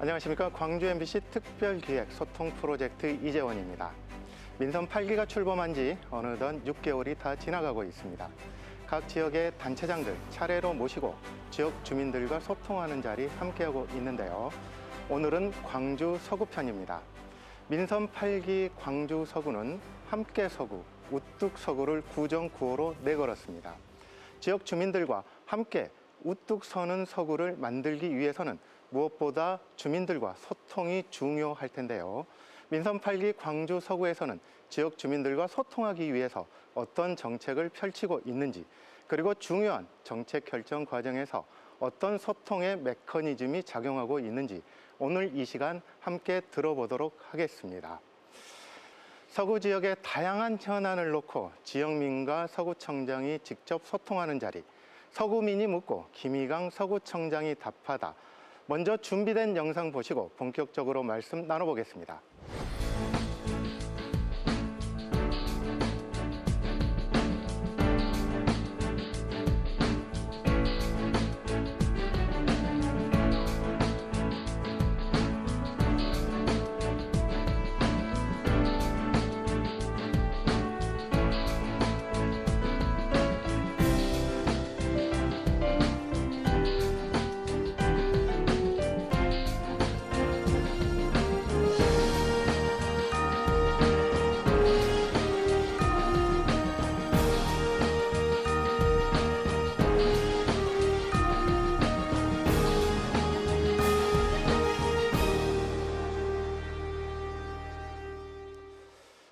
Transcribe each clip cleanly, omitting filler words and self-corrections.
안녕하십니까. 광주 MBC 특별기획 소통 프로젝트 이재원입니다. 민선 8기가 출범한 지 어느덧 6개월이 다 지나가고 있습니다. 각 지역의 단체장들 차례로 모시고 지역 주민들과 소통하는 자리 함께하고 있는데요. 오늘은 광주 서구편입니다. 민선 8기 광주 서구는 함께 서구, 우뚝 서구를 구정구호로 내걸었습니다. 지역 주민들과 함께 우뚝 서는 서구를 만들기 위해서는 무엇보다 주민들과 소통이 중요할 텐데요. 민선 8기 광주 서구에서는 지역 주민들과 소통하기 위해서 어떤 정책을 펼치고 있는지, 그리고 중요한 정책 결정 과정에서 어떤 소통의 메커니즘이 작용하고 있는지 오늘 이 시간 함께 들어보도록 하겠습니다. 서구 지역의 다양한 현안을 놓고 지역민과 서구청장이 직접 소통하는 자리, 서구민이 묻고 김희강 서구청장이 답하다. 먼저 준비된 영상 보시고 본격적으로 말씀 나눠보겠습니다.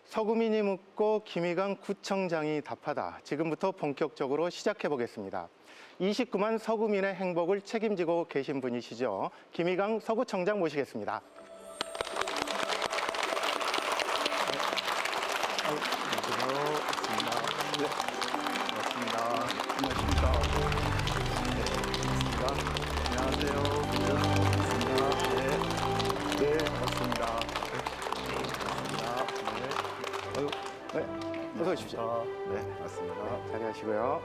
서구민이 묻고 김희강 구청장이 답하다. 지금부터 본격적으로 시작해 보겠습니다. 29만 서구민의 행복을 책임지고 계신 분이시죠. 김희강 서구청장 모시겠습니다. 어서 오십시오. 네, 맞습니다. 자리하시고요.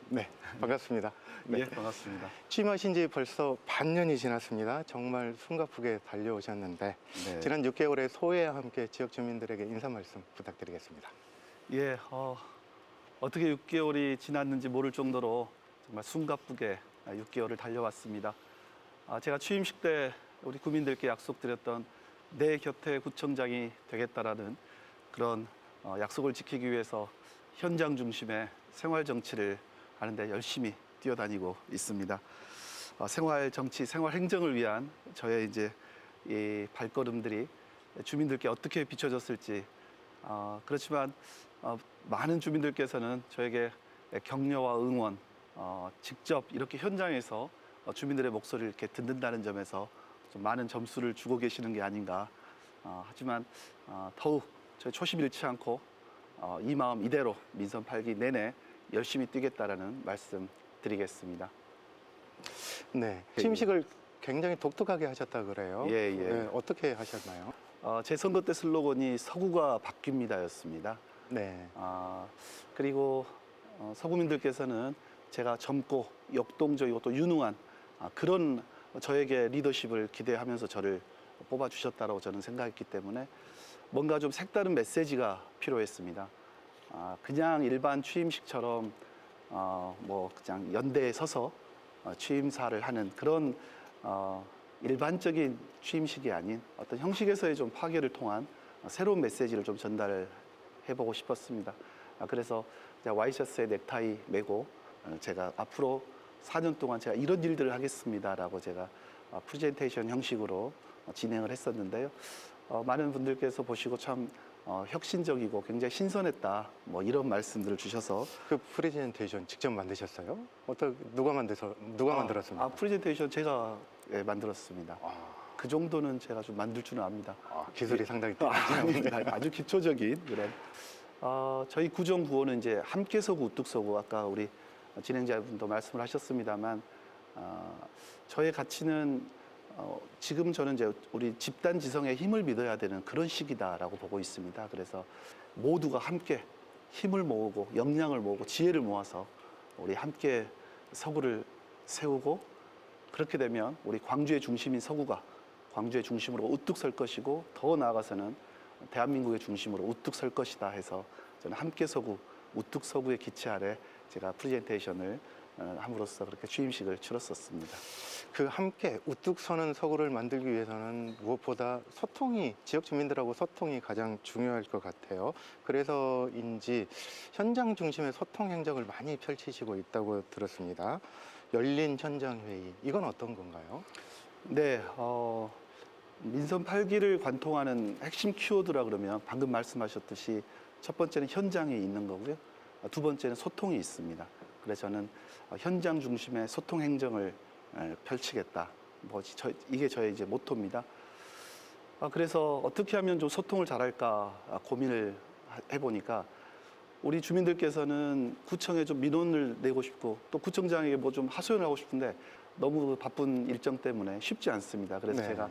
네, 반갑습니다. 네. 예, 반갑습니다. 취임하신 지 벌써 반년이 지났습니다. 정말 숨가쁘게 달려오셨는데 네. 지난 6개월의 소회와 함께 지역 주민들에게 인사 말씀 부탁드리겠습니다. 예, 어떻게 6개월이 지났는지 모를 정도로 정말 숨가쁘게 6개월을 달려왔습니다. 제가 취임식 때 우리 구민들께 약속드렸던 내 곁에 구청장이 되겠다라는 그런 약속을 지키기 위해서 현장 중심의 생활 정치를 하는데 열심히 뛰어다니고 있습니다. 생활 정치, 생활 행정을 위한 저의 이제 이 발걸음들이 주민들께 어떻게 비춰졌을지 그렇지만 많은 주민들께서는 저에게 격려와 응원, 직접 이렇게 현장에서 주민들의 목소리를 이렇게 듣는다는 점에서 좀 많은 점수를 주고 계시는 게 아닌가. 하지만 더욱 저희 초심 잃지 않고 이 마음 이대로 민선 8기 내내 열심히 뛰겠다라는 말씀 드리겠습니다. 네, 취임식을 굉장히 독특하게 하셨다 그래요. 예, 예. 네, 어떻게 하셨나요? 제 선거 때 슬로건이 서구가 바뀝니다였습니다. 네, 그리고 서구민들께서는 제가 젊고 역동적이고 또 유능한 그런 저에게 리더십을 기대하면서 저를 뽑아주셨다고 저는 생각했기 때문에 뭔가 좀 색다른 메시지가 필요했습니다. 그냥 일반 취임식처럼 뭐 그냥 연대에 서서 취임사를 하는 그런 일반적인 취임식이 아닌 어떤 형식에서의 좀 파괴를 통한 새로운 메시지를 좀 전달해보고 싶었습니다. 그래서 와이셔츠에 넥타이 메고 제가 앞으로 4년 동안 제가 이런 일들을 하겠습니다라고 제가 프레젠테이션 형식으로 진행을 했었는데요. 많은 분들께서 보시고 참 혁신적이고 굉장히 신선했다 뭐 이런 말씀들을 주셔서 그 프레젠테이션 직접 만드셨어요? 누가 만들었습니까? 프레젠테이션 제가 만들었습니다. 그 정도는 제가 좀 만들 줄은 압니다. 기술이 상당히 아닙니다. 아주 기초적인 그런. 저희 구정구호는 이제 함께 서구 우뚝 서구 아까 우리 진행자분도 말씀을 하셨습니다만 저의 가치는 지금 저는 이제 우리 집단 지성의 힘을 믿어야 되는 그런 시기다라고 보고 있습니다. 그래서 모두가 함께 힘을 모으고 역량을 모으고 지혜를 모아서 우리 함께 서구를 세우고 그렇게 되면 우리 광주의 중심인 서구가 광주의 중심으로 우뚝 설 것이고 더 나아가서는 대한민국의 중심으로 우뚝 설 것이다 해서 저는 함께 서구, 우뚝 서구의 기체 아래 제가 프레젠테이션을 함으로써 그렇게 취임식을 치렀었습니다. 그 함께 우뚝 서는 서구를 만들기 위해서는 무엇보다 소통이, 지역 주민들하고 소통이 가장 중요할 것 같아요. 그래서인지 현장 중심의 소통 행정을 많이 펼치시고 있다고 들었습니다. 열린 현장 회의, 이건 어떤 건가요? 네, 민선 8기를 관통하는 핵심 키워드라 그러면 방금 말씀하셨듯이 첫 번째는 현장에 있는 거고요. 두 번째는 소통이 있습니다. 그래서 저는 현장 중심의 소통 행정을 펼치겠다. 이게 저의 이제 모토입니다. 그래서 어떻게 하면 좀 소통을 잘할까 고민을 해보니까 우리 주민들께서는 구청에 좀 민원을 내고 싶고 또 구청장에게 뭐 좀 하소연을 하고 싶은데 너무 바쁜 일정 때문에 쉽지 않습니다. 그래서 네. 제가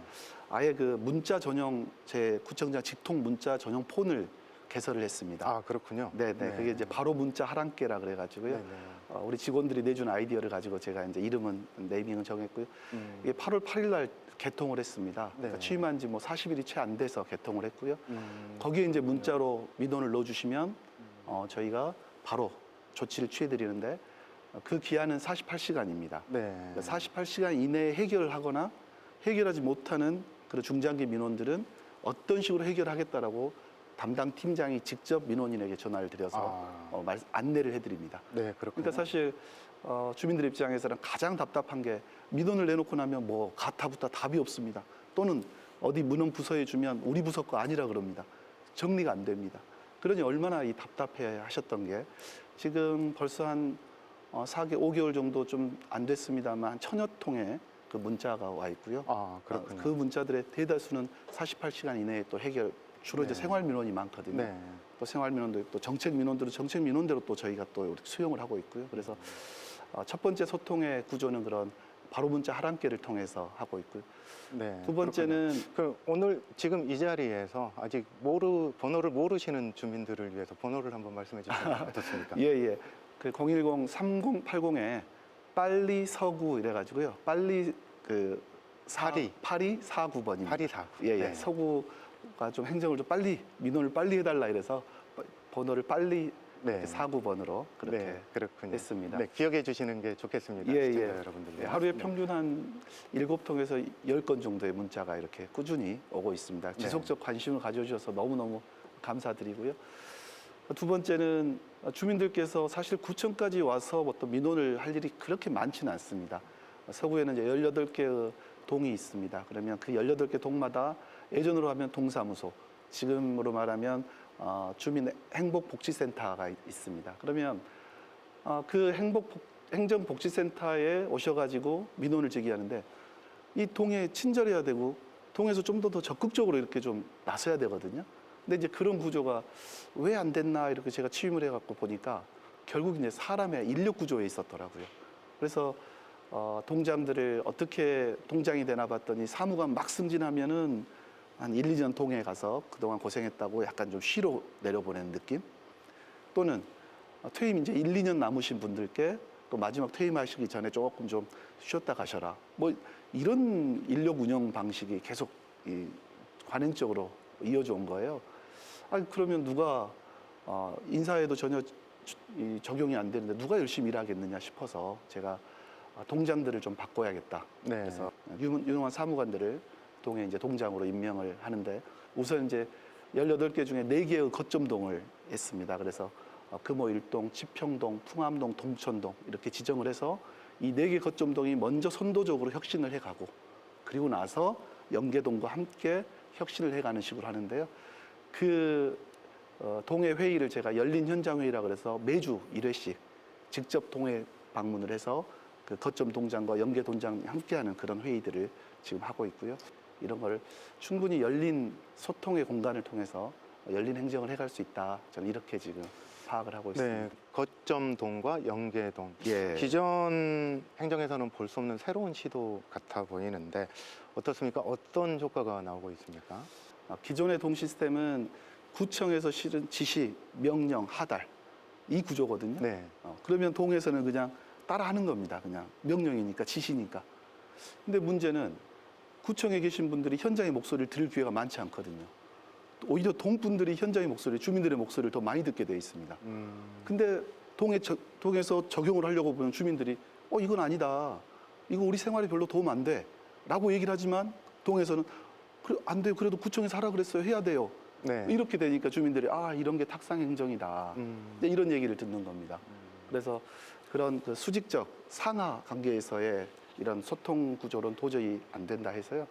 아예 그 문자 전용 제 구청장 직통 문자 전용 폰을 개설을 했습니다. 아, 그렇군요. 네네. 그게 이제 바로 문자 하란께라 그래가지고요. 네네. 우리 직원들이 내준 아이디어를 가지고 제가 이제 이름은 네이밍을 정했고요. 이게 8월 8일 날 개통을 했습니다. 그러니까 네. 취임한 지 뭐 40일이 채 안 돼서 개통을 했고요. 거기에 이제 문자로 민원을 넣어주시면 저희가 바로 조치를 취해드리는데 그 기한은 48시간입니다. 네. 48시간 이내에 해결하거나 해결하지 못하는 그런 중장기 민원들은 어떤 식으로 해결하겠다라고 담당 팀장이 직접 민원인에게 전화를 드려서 안내를 해드립니다. 네, 그렇군요. 그러니까 사실 주민들 입장에서는 가장 답답한 게 민원을 내놓고 나면 뭐 가타부타 답이 없습니다. 또는 어디 문흥 부서에 주면 우리 부서 거 아니라 그럽니다. 정리가 안 됩니다. 그러니 얼마나 이 답답해 하셨던 게 지금 벌써 한 4개월, 5개월 정도 좀 안 됐습니다만 1000여 통의 그 문자가 와 있고요. 아, 그렇군요. 그 문자들의 대다수는 48시간 이내에 또 해결, 주로 이제 네. 생활 민원이 많거든요. 네. 또 생활 민원도 있고 또 정책 민원들은 정책 민원대로 또 저희가 또 이렇게 수용을 하고 있고요. 그래서 첫 번째 소통의 구조는 그런 바로 문자 하란께를 통해서 하고 있고요. 네. 두 번째는 오늘 지금 이 자리에서 아직 번호를 모르시는 주민들을 위해서 번호를 한번 말씀해 주시면 어떻습니까? 예. 그 010-3080에 빨리 서구 이래가지고요. 빨리 그 파리. 8249번입니다. 8249. 예. 네. 서구가 좀 행정을 좀 빨리 민원을 빨리 해달라 이래서 번호를 빨리 네. 49번으로 그렇게 네, 그렇군요. 했습니다. 네, 기억해 주시는 게 좋겠습니다. 예. 시청자 여러분들. 네, 하루에 평균 한 7통에서 10건 정도의 문자가 이렇게 꾸준히 오고 있습니다. 지속적 관심을 가져주셔서 너무너무 감사드리고요. 두 번째는 주민들께서 사실 구청까지 와서 어떤 민원을 할 일이 그렇게 많지는 않습니다. 서구에는 이제 18개의 동이 있습니다. 그러면 그 18개 동마다 예전으로 하면 동사무소, 지금으로 말하면 주민 행복복지센터가 있습니다. 그러면 그 행정복지센터에 오셔가지고 민원을 제기하는데 이 동에 친절해야 되고 동에서 좀 더 적극적으로 이렇게 좀 나서야 되거든요. 근데 이제 그런 구조가 왜 안 됐나 이렇게 제가 취임을 해갖고 보니까 결국 이제 사람의 인력 구조에 있었더라고요. 그래서 동장들을 어떻게 동장이 되나 봤더니 사무관 막 승진하면은 한 1, 2년 동에 가서 그동안 고생했다고 약간 좀 쉬러 내려보내는 느낌? 또는 퇴임 이제 1, 2년 남으신 분들께 또 마지막 퇴임하시기 전에 조금 좀 쉬었다 가셔라. 뭐 이런 인력 운영 방식이 계속 관행적으로 이어져 온 거예요. 그러면 누가 인사에도 전혀 적용이 안 되는데 누가 열심히 일하겠느냐 싶어서 제가 동장들을 좀 바꿔야겠다. 네. 그래서 유능한 사무관들을 동에 이제 동장으로 임명을 하는데 우선 이제 18개 중에 4개의 거점동을 했습니다. 그래서 금호 1동, 치평동, 풍암동, 동천동 이렇게 지정을 해서 이 4개 거점동이 먼저 선도적으로 혁신을 해가고 그리고 나서 연계동과 함께 혁신을 해가는 식으로 하는데요. 그 동해 회의를 제가 열린 현장 회의라 그래서 매주 1회씩 직접 동해 방문을 해서 그 거점 동장과 연계 동장이 함께하는 그런 회의들을 지금 하고 있고요. 이런 걸 충분히 열린 소통의 공간을 통해서 열린 행정을 해갈 수 있다. 저는 이렇게 지금 파악을 하고 있습니다. 네, 거점동과 연계동. 예. 기존 행정에서는 볼 수 없는 새로운 시도 같아 보이는데 어떻습니까? 어떤 효과가 나오고 있습니까? 기존의 동 시스템은 구청에서 실은 지시, 명령, 하달 이 구조거든요. 네. 그러면 동에서는 그냥 따라하는 겁니다. 그냥 명령이니까, 지시니까. 근데 문제는 구청에 계신 분들이 현장의 목소리를 들을 기회가 많지 않거든요. 오히려 동분들이 현장의 목소리, 주민들의 목소리를 더 많이 듣게 돼 있습니다. 근데 동에서 적용을 하려고 보면 주민들이 이건 아니다. 이거 우리 생활에 별로 도움 안 돼. 라고 얘기를 하지만 동에서는 안 돼요. 그래도 구청에서 하라 그랬어요. 해야 돼요. 네. 이렇게 되니까 주민들이 이런 게 탁상 행정이다. 이런 얘기를 듣는 겁니다. 그래서 그런 그 수직적 상하 관계에서의 이런 소통 구조는 도저히 안 된다 해서요.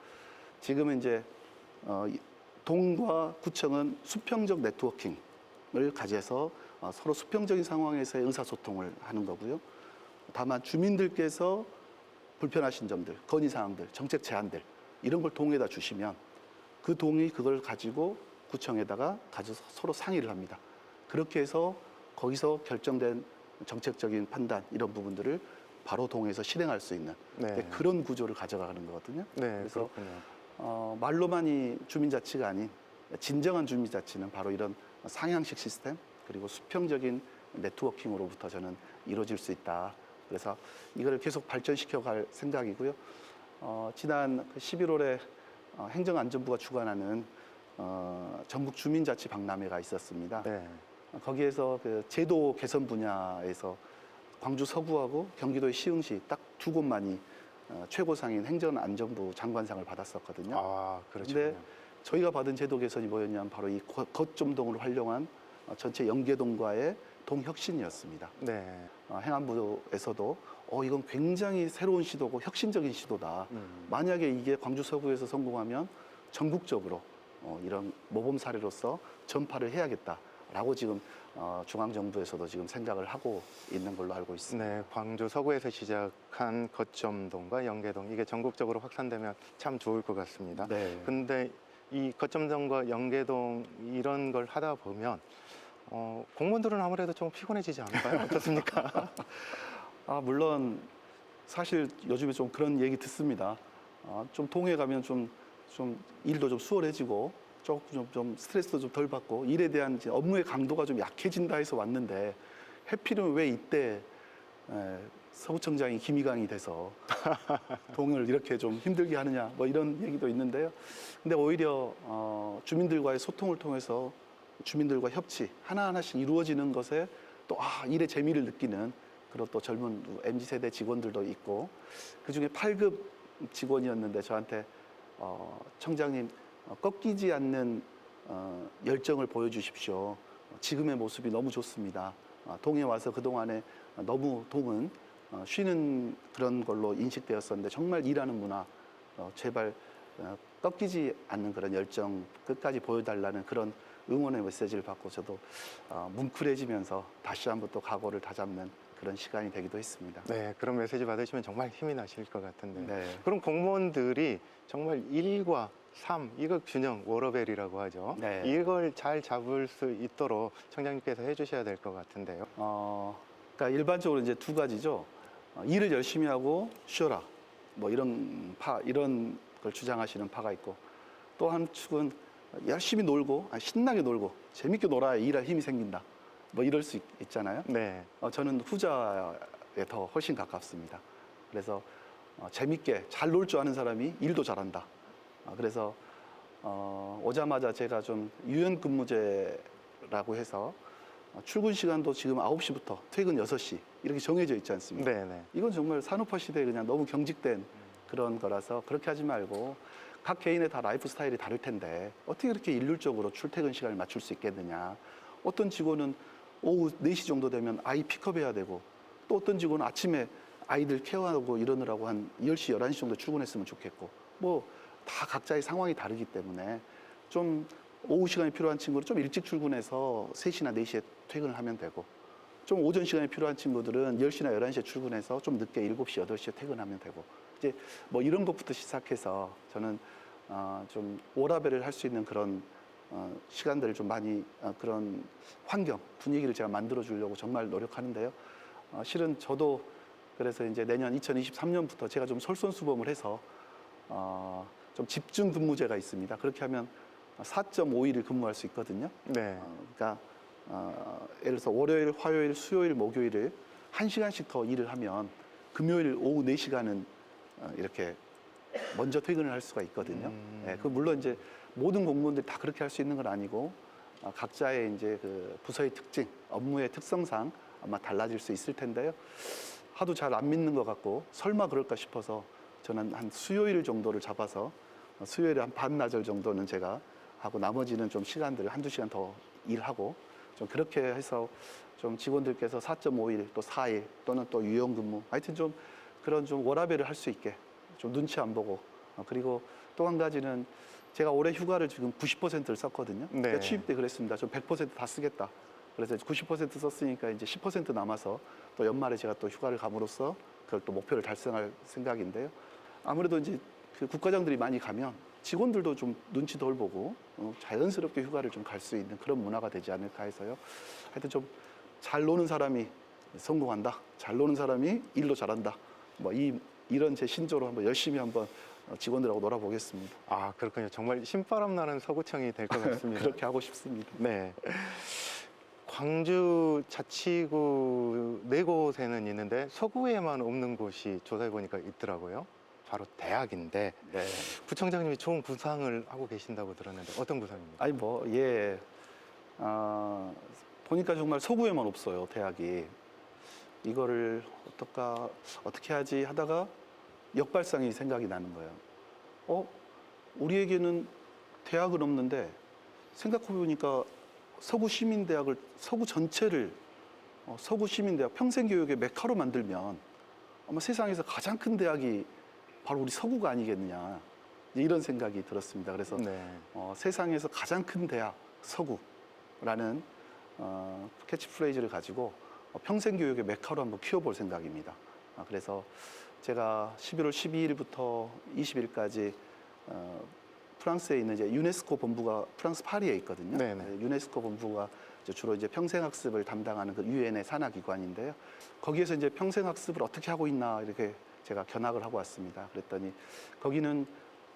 지금은 이제 동과 구청은 수평적 네트워킹을 가져서 서로 수평적인 상황에서의 의사소통을 하는 거고요. 다만 주민들께서 불편하신 점들, 건의사항들, 정책 제안들 이런 걸 동에다 주시면 그 동이 그걸 가지고 구청에다가 가져서 서로 상의를 합니다. 그렇게 해서 거기서 결정된 정책적인 판단 이런 부분들을 바로 동에서 실행할 수 있는 네. 그런 구조를 가져가는 거거든요. 네, 그래서 그렇군요. 말로만이 주민자치가 아닌 진정한 주민자치는 바로 이런 상향식 시스템 그리고 수평적인 네트워킹으로부터 저는 이루어질 수 있다. 그래서 이거를 계속 발전시켜 갈 생각이고요. 지난 11월에 행정안전부가 주관하는 전국 주민자치 박람회가 있었습니다. 네. 거기에서 그 제도 개선 분야에서 광주 서구하고 경기도의 시흥시 딱 두 곳만이 최고상인 행정안전부 장관상을 받았었거든요. 그렇죠. 근데 저희가 받은 제도 개선이 뭐였냐면 바로 이 거점동을 활용한 전체 연계동과의 동혁신이었습니다. 네. 행안부에서도 이건 굉장히 새로운 시도고 혁신적인 시도다. 만약에 이게 광주 서구에서 성공하면 전국적으로 이런 모범 사례로서 전파를 해야겠다라고 지금 중앙정부에서도 지금 생각을 하고 있는 걸로 알고 있습니다. 네, 광주 서구에서 시작한 거점동과 연계동 이게 전국적으로 확산되면 참 좋을 것 같습니다. 네. 근데 이 거점동과 연계동 이런 걸 하다 보면 공무원들은 아무래도 좀 피곤해지지 않을까요? 어떻습니까? 물론 사실 요즘에 좀 그런 얘기 듣습니다. 좀 동해 가면 좀 일도 좀 수월해지고 조금 좀 스트레스도 좀 덜 받고 일에 대한 이제 업무의 강도가 좀 약해진다 해서 왔는데 해필이면 왜 이때 서구청장이 김희강이 돼서 동을 이렇게 좀 힘들게 하느냐 뭐 이런 얘기도 있는데요. 근데 오히려 주민들과의 소통을 통해서 주민들과 협치 하나하나씩 이루어지는 것에 또 일의 재미를 느끼는 그런 또 젊은 MZ세대 직원들도 있고 그중에 8급 직원이었는데 저한테 청장님 꺾이지 않는 열정을 보여주십시오. 지금의 모습이 너무 좋습니다. 동에 와서 그동안에 너무 동은 쉬는 그런 걸로 인식되었었는데 정말 일하는 문화 제발 꺾이지 않는 그런 열정 끝까지 보여달라는 그런 응원의 메시지를 받고 저도 뭉클해지면서 다시 한번 또 각오를 다잡는 그런 시간이 되기도 했습니다. 네, 그런 메시지 받으시면 정말 힘이 나실 것 같은데. 네. 그럼 공무원들이 정말 일과 삶, 이거 균형, 워러벨이라고 하죠. 네. 이걸 잘 잡을 수 있도록 청장님께서 해주셔야 될 것 같은데요. 그러니까 일반적으로 이제 두 가지죠. 일을 열심히 하고 쉬어라. 뭐 이런 걸 주장하시는 파가 있고 또 한 축은 열심히 놀고 신나게 놀고 재밌게 놀아야 일할 힘이 생긴다. 뭐 이럴 수 있잖아요. 네. 저는 후자에 더 훨씬 가깝습니다. 그래서 재밌게 잘 놀 줄 아는 사람이 일도 잘한다. 그래서 오자마자 제가 좀 유연근무제라고 해서 출근 시간도 지금 9시부터 퇴근 6시 이렇게 정해져 있지 않습니까? 네. 이건 정말 산업화 시대에 그냥 너무 경직된 그런 거라서 그렇게 하지 말고 각 개인의 다 라이프 스타일이 다를 텐데 어떻게 그렇게 일률적으로 출퇴근 시간을 맞출 수 있겠느냐. 어떤 직원은 오후 4시 정도 되면 아이 픽업해야 되고 또 어떤 직원은 아침에 아이들 케어하고 이러느라고 한 10시, 11시 정도 출근했으면 좋겠고 뭐 다 각자의 상황이 다르기 때문에 좀 오후 시간이 필요한 친구는 좀 일찍 출근해서 3시나 4시에 퇴근을 하면 되고 좀 오전 시간이 필요한 친구들은 10시나 11시에 출근해서 좀 늦게 7시, 8시에 퇴근하면 되고 이제 뭐 이런 것부터 시작해서 저는 좀 워라밸을 할 수 있는 그런 시간들을 좀 많이 그런 환경, 분위기를 제가 만들어 주려고 정말 노력하는데요. 실은 저도 그래서 이제 내년 2023년부터 제가 좀 솔선수범을 해서 좀 집중 근무제가 있습니다. 그렇게 하면 4.5일을 근무할 수 있거든요. 네. 그러니까 예를 들어서 월요일, 화요일, 수요일, 목요일을 1시간씩 더 일을 하면 금요일 오후 4시간은 이렇게 먼저 퇴근을 할 수가 있거든요. 예, 그 물론 이제 모든 공무원들이 다 그렇게 할 수 있는 건 아니고 각자의 이제 그 부서의 특징, 업무의 특성상 아마 달라질 수 있을 텐데요. 하도 잘 안 믿는 것 같고 설마 그럴까 싶어서 저는 한 수요일 정도를 잡아서 수요일에 한 반나절 정도는 제가 하고 나머지는 좀 시간들을 한두 시간 더 일하고 좀 그렇게 해서 좀 직원들께서 4.5일 또 4일 또는 또 유연근무 하여튼 좀 그런 좀 워라밸을 할 수 있게 좀 눈치 안 보고 그리고 또 한 가지는 제가 올해 휴가를 지금 90%를 썼거든요. 네. 그러니까 취임 때 그랬습니다. 좀 100%다 쓰겠다. 그래서 90% 썼으니까 이제 10% 남아서 또 연말에 제가 또 휴가를 감으로써 그걸 또 목표를 달성할 생각인데요. 아무래도 이제 그 국과장들이 많이 가면 직원들도 좀 눈치 덜 보고 자연스럽게 휴가를 좀 갈 수 있는 그런 문화가 되지 않을까 해서요. 하여튼 좀 잘 노는 사람이 성공한다. 잘 노는 사람이 일도 잘한다. 뭐 이런 제 신조로 한번 열심히 한번 직원들하고 놀아보겠습니다. 아, 그렇군요. 정말 신바람 나는 서구청이 될 것 같습니다. 그렇게 하고 싶습니다. 네. 광주 자치구 4곳에는 있는데 서구에만 없는 곳이 조사해 보니까 있더라고요. 바로 대학인데 네. 구청장님이 좋은 구상을 하고 계신다고 들었는데 어떤 구상입니까? 아니 뭐 예. 보니까 정말 서구에만 없어요, 대학이. 이거를 어떻게 하지 하다가 역발상이 생각이 나는 거예요. 우리에게는 대학은 없는데 생각해 보니까 서구 전체를 서구 시민대학 평생교육의 메카로 만들면 아마 세상에서 가장 큰 대학이 바로 우리 서구가 아니겠느냐 이런 생각이 들었습니다. 그래서 네. 세상에서 가장 큰 대학 서구라는 캐치프레이즈를 가지고 평생교육의 메카로 한번 키워볼 생각입니다. 그래서 제가 11월 12일부터 20일까지 프랑스에 있는 이제 유네스코 본부가 프랑스 파리에 있거든요. 네네. 유네스코 본부가 주로 이제 평생학습을 담당하는 그 유엔의 산하기관인데요. 거기에서 이제 평생학습을 어떻게 하고 있나 이렇게 제가 견학을 하고 왔습니다. 그랬더니 거기는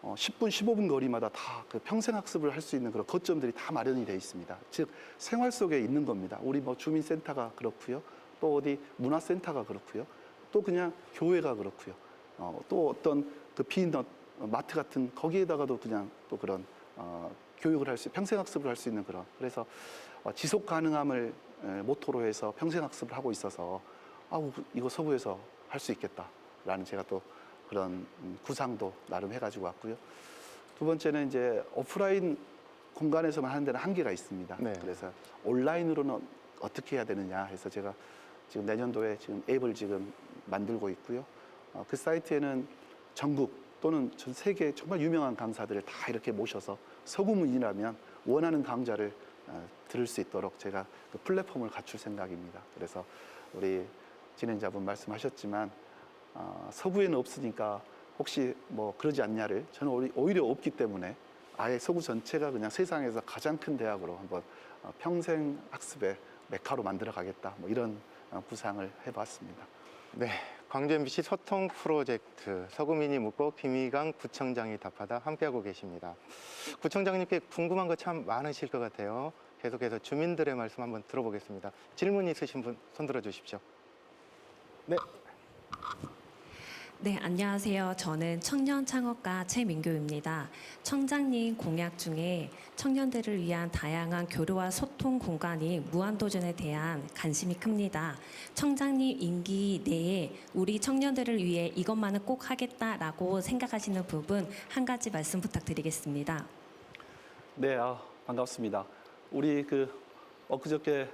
10분, 15분 거리마다 다 그 평생학습을 할 수 있는 그런 거점들이 다 마련이 되어 있습니다. 즉 생활 속에 있는 겁니다. 우리 뭐 주민센터가 그렇고요, 또 어디 문화센터가 그렇고요, 또 그냥 교회가 그렇고요, 또 어떤 그 비인덕 마트 같은 거기에다가도 그냥 또 그런 교육을 평생학습을 할 수 있는 그런 그래서 지속 가능함을 모토로 해서 평생학습을 하고 있어서 이거 서구에서 할 수 있겠다라는 제가 또 그런 구상도 나름 해가지고 왔고요. 두 번째는 이제 오프라인 공간에서만 하는 데는 한계가 있습니다. 네. 그래서 온라인으로는 어떻게 해야 되느냐 해서 제가 지금 내년도에 지금 앱을 지금 만들고 있고요. 그 사이트에는 전국 또는 전 세계 정말 유명한 강사들을 다 이렇게 모셔서 서구문이라면 원하는 강좌를 들을 수 있도록 제가 그 플랫폼을 갖출 생각입니다. 그래서 우리 진행자분 말씀하셨지만 서구에는 없으니까 혹시 뭐 그러지 않냐를 저는 오히려 없기 때문에 아예 서구 전체가 그냥 세상에서 가장 큰 대학으로 한번 평생 학습의 메카로 만들어 가겠다 뭐 이런 구상을 해봤습니다. 네. 광주 MBC 소통 프로젝트 서구민이 묻고 김희강 구청장이 답하다 함께하고 계십니다. 구청장님께 궁금한 거 참 많으실 것 같아요. 계속해서 주민들의 말씀 한번 들어보겠습니다. 질문 있으신 분 손들어 주십시오. 네. 네, 안녕하세요. 저는 청년 창업가 최민교입니다. 청장님 공약 중에 청년들을 위한 다양한 교류와 소통 공간이 무한도전에 대한 관심이 큽니다. 청장님 임기 내에 우리 청년들을 위해 이것만은 꼭 하겠다라고 생각하시는 부분 한 가지 말씀 부탁드리겠습니다. 네, 반갑습니다. 우리 엊그저께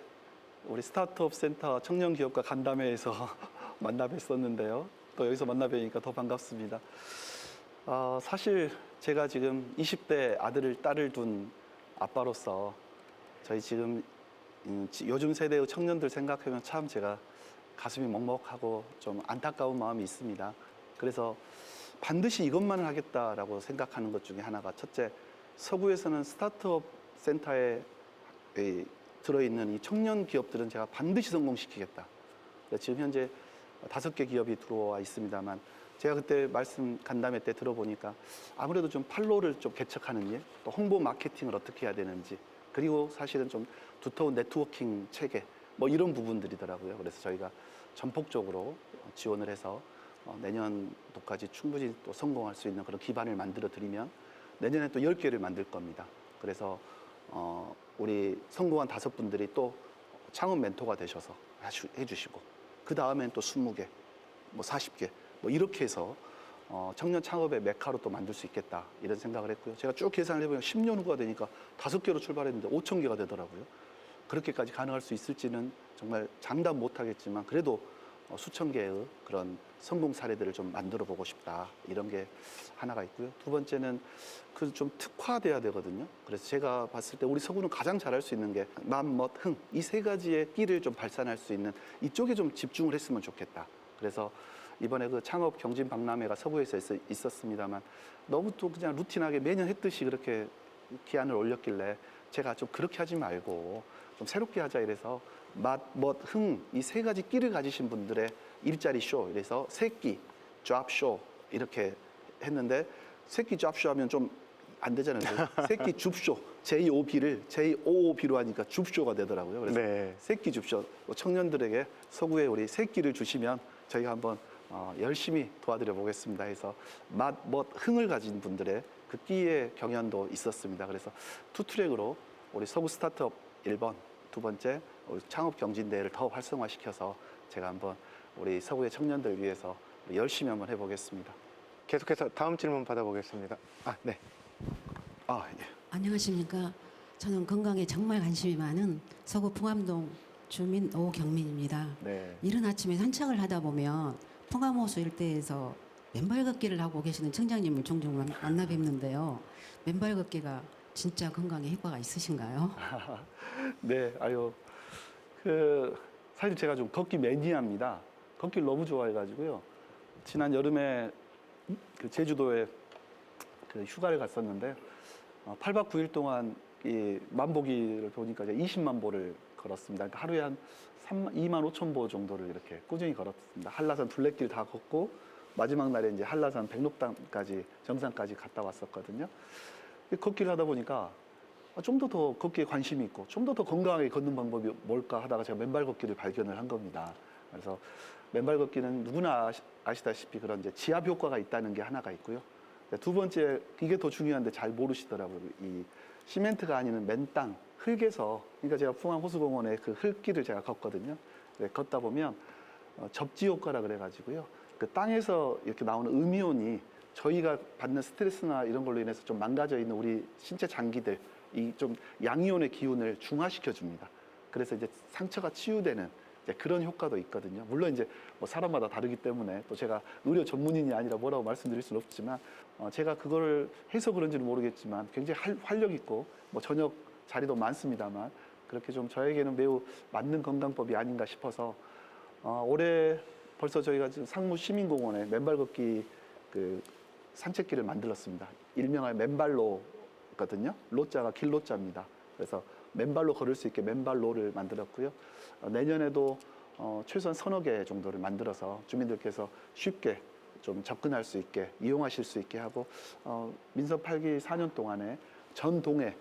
우리 스타트업 센터 청년기업가 간담회에서 만나 뵀었는데요. 또 여기서 만나 뵈니까 더 반갑습니다. 사실 제가 지금 20대 아들을 딸을 둔 아빠로서 저희 지금 요즘 세대의 청년들 생각하면 참 제가 가슴이 먹먹하고 좀 안타까운 마음이 있습니다. 그래서 반드시 이것만을 하겠다라고 생각하는 것 중에 하나가 첫째, 서구에서는 스타트업 센터에 들어있는 이 청년 기업들은 제가 반드시 성공시키겠다. 지금 현재 5개 기업이 들어와 있습니다만 제가 그때 간담회 때 들어보니까 아무래도 좀 판로를 좀 개척하는 일, 또 홍보 마케팅을 어떻게 해야 되는지, 그리고 사실은 좀 두터운 네트워킹 체계 뭐 이런 부분들이더라고요. 그래서 저희가 전폭적으로 지원을 해서 내년도까지 충분히 또 성공할 수 있는 그런 기반을 만들어 드리면 내년에 또 10개를 만들 겁니다. 그래서 우리 성공한 5분들이 또 창업 멘토가 되셔서 해주시고 그 다음엔 또 20개, 뭐 40개 뭐 이렇게 해서 청년 창업의 메카로 또 만들 수 있겠다 이런 생각을 했고요. 제가 쭉 계산을 해보면 10년 후가 되니까 5개로 출발했는데 5,000개가 되더라고요. 그렇게까지 가능할 수 있을지는 정말 장담 못하겠지만 그래도 수천 개의 그런 성공 사례들을 좀 만들어 보고 싶다 이런 게 하나가 있고요. 두 번째는 그 좀 특화돼야 되거든요. 그래서 제가 봤을 때 우리 서구는 가장 잘할 수 있는 게 맘, 멋, 흥 이 세 가지의 끼를 좀 발산할 수 있는 이쪽에 좀 집중을 했으면 좋겠다. 그래서 이번에 그 창업 경진 박람회가 서구에서 있었습니다만 너무 또 그냥 루틴하게 매년 했듯이 그렇게 기한을 올렸길래 제가 좀 그렇게 하지 말고 좀 새롭게 하자 이래서 맛, 멋, 흥 이 세 가지 끼를 가지신 분들의 일자리 쇼 이래서 새끼, 잡쇼 이렇게 했는데 새끼 잡쇼 하면 좀 안 되잖아요. 새끼 줍쇼 JOB를 JOOB로 하니까 줍쇼가 되더라고요. 그래서 네. 새끼 줍쇼 청년들에게 서구에 우리 새끼를 주시면 저희가 한번 열심히 도와드려 보겠습니다 해서 맛, 멋, 흥을 가진 분들의 그 끼의 경연도 있었습니다. 그래서 투트랙으로 우리 서구 스타트업 1번, 두 번째 우리 창업 경진대회를 더 활성화시켜서 제가 한번 우리 서구의 청년들 위해서 열심히 한번 해보겠습니다. 계속해서 다음 질문 받아보겠습니다. 네. 예. 안녕하십니까. 저는 건강에 정말 관심이 많은 서구 풍암동 주민 오경민입니다. 네. 이른 아침에 산책을 하다 보면 풍암호수 일대에서 맨발 걷기를 하고 계시는 청장님을 종종 만나 뵙는데요. 맨발 걷기가 진짜 건강에 효과가 있으신가요? 네, 사실 제가 좀 걷기 매니아입니다. 걷기를 너무 좋아해가지고요. 지난 여름에 그 제주도에 그 휴가를 갔었는데 8박 9일 동안 이 만보기를 보니까 이제 20만 보를 걸었습니다. 그러니까 하루에 한 2만 5천 보 정도를 이렇게 꾸준히 걸었습니다. 한라산 둘레길 다 걷고 마지막 날에 이제 한라산 백록당까지 정상까지 갔다 왔었거든요. 걷기를 하다 보니까 좀 더 걷기에 관심이 있고 좀 더 건강하게 걷는 방법이 뭘까 하다가 제가 맨발 걷기를 발견을 한 겁니다. 그래서 맨발 걷기는 누구나 아시다시피 그런 이제 지압 효과가 있다는 게 하나가 있고요. 두 번째 이게 더 중요한데 잘 모르시더라고요. 이 시멘트가 아닌 맨땅 흙에서 그러니까 제가 풍암호수공원에 그 흙길을 제가 걷거든요. 걷다 보면 접지 효과라 그래가지고요. 그 땅에서 이렇게 나오는 음이온이 저희가 받는 스트레스나 이런 걸로 인해서 좀 망가져 있는 우리 신체 장기들 이 좀 양이온의 기운을 중화시켜 줍니다. 그래서 이제 상처가 치유되는 이제 그런 효과도 있거든요. 물론 이제 뭐 사람마다 다르기 때문에 또 제가 의료 전문인이 아니라 뭐라고 말씀드릴 수는 없지만 제가 그거를 해서 그런지는 모르겠지만 굉장히 활력 있고 뭐 저녁 자리도 많습니다만 그렇게 좀 저에게는 매우 맞는 건강법이 아닌가 싶어서 올해 벌써 저희가 지금 상무 시민공원에 맨발 걷기 그 산책길을 만들었습니다. 일명의 맨발로거든요. 로자가 길로자입니다. 그래서 맨발로 걸을 수 있게 맨발로를 만들었고요. 내년에도 최소한 3-4개 정도를 만들어서 주민들께서 쉽게 좀 접근할 수 있게 이용하실 수 있게 하고 민선 8기 4년 동안에 전 동에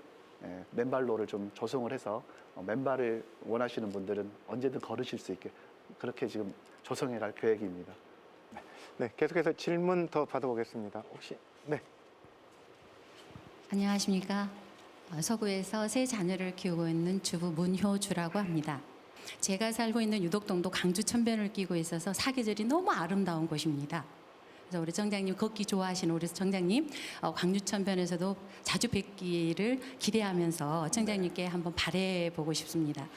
맨발로를 좀 조성을 해서 맨발을 원하시는 분들은 언제든 걸으실 수 있게 그렇게 지금 조성해 갈 계획입니다. 네, 계속해서 질문 더 받아보겠습니다. 혹시 네. 안녕하십니까. 서구에서 세 자녀를 키우고 있는 주부 문효주라고 합니다. 제가 살고 있는 유독동도 강주 천변을 끼고 있어서 사계절이 너무 아름다운 곳입니다. 그래서 우리 정장님 걷기 좋아하시는 우리 정장님 광주 천변에서도 자주 뵙기를 기대하면서 정장님께 한번 바래보고 싶습니다.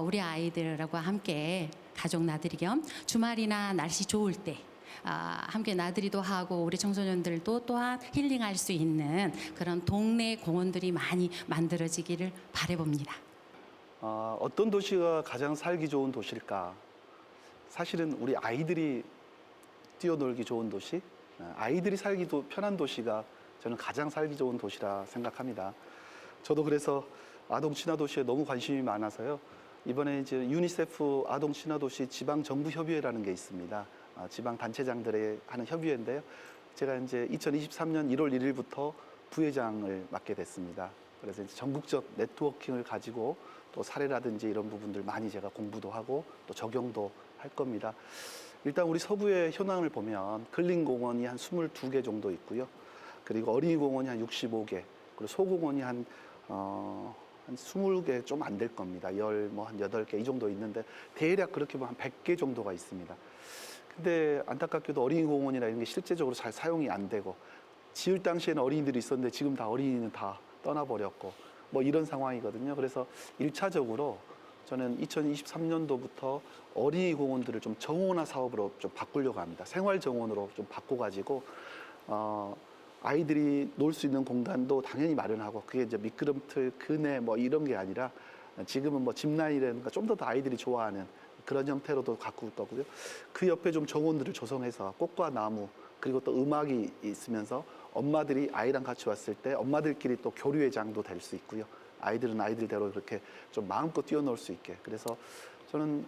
우리 아이들하고 함께 가족 나들이 겸 주말이나 날씨 좋을 때 함께 나들이도 하고 우리 청소년들도 또한 힐링할 수 있는 그런 동네 공원들이 많이 만들어지기를 바라봅니다. 어떤 도시가 가장 살기 좋은 도시일까? 사실은 우리 아이들이 뛰어놀기 좋은 도시, 아이들이 살기도 편한 도시가 저는 가장 살기 좋은 도시라 생각합니다. 저도 그래서 아동 친화 도시에 너무 관심이 많아서요. 이번에 이제 유니세프 아동 친화 도시 지방 정부 협의회라는 게 있습니다. 지방 단체장들의 하는 협의회인데요. 제가 이제 2023년 1월 1일부터 부회장을 맡게 됐습니다. 그래서 이제 전국적 네트워킹을 가지고 또 사례라든지 이런 부분들 많이 제가 공부도 하고 또 적용도 할 겁니다. 일단 우리 서구의 현황을 보면 근린공원이 한 22개 정도 있고요. 그리고 어린이공원이 한 65개, 그리고 소공원이 한 20개 좀 안 될 겁니다. 한 8개 이 정도 있는데 대략 그렇게 보면 한 100개 정도가 있습니다. 근데 안타깝게도 어린이공원이나 이런 게 실제적으로 잘 사용이 안 되고 지을 당시에는 어린이들이 있었는데 지금 다 어린이는 다 떠나버렸고 뭐 이런 상황이거든요. 그래서 1차적으로 저는 2023년도부터 어린이 공원들을 좀 정원화 사업으로 좀 바꾸려고 합니다. 생활 정원으로 좀 바꿔가지고 아이들이 놀 수 있는 공간도 당연히 마련하고 그게 이제 미끄럼틀, 그네 뭐 이런 게 아니라 지금은 뭐 짚라인이라든가 좀 더 아이들이 좋아하는 그런 형태로도 가꾸고 있고요. 그 옆에 좀 정원들을 조성해서 꽃과 나무 그리고 또 음악이 있으면서 엄마들이 아이랑 같이 왔을 때 엄마들끼리 또 교류의 장도 될 수 있고요. 아이들은 아이들대로 그렇게 좀 마음껏 뛰어놀 수 있게. 그래서 저는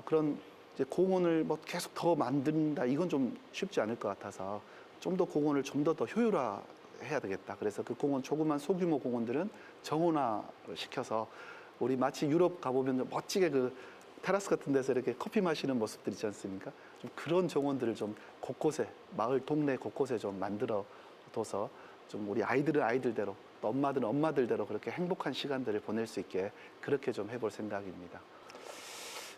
그런 이제 공원을 뭐 계속 더 만든다 이건 좀 쉽지 않을 것 같아서 좀 더 공원을 좀 더 효율화해야 되겠다. 그래서 그 공원 조그만 소규모 공원들은 정원화를 시켜서 우리 마치 유럽 가보면 멋지게 그 테라스 같은 데서 이렇게 커피 마시는 모습들 있지 않습니까? 좀 그런 정원들을 좀 곳곳에 마을 동네 곳곳에 좀 만들어 둬서 좀 우리 아이들은 아이들대로 또 엄마들은 엄마들대로 그렇게 행복한 시간들을 보낼 수 있게 그렇게 좀 해볼 생각입니다.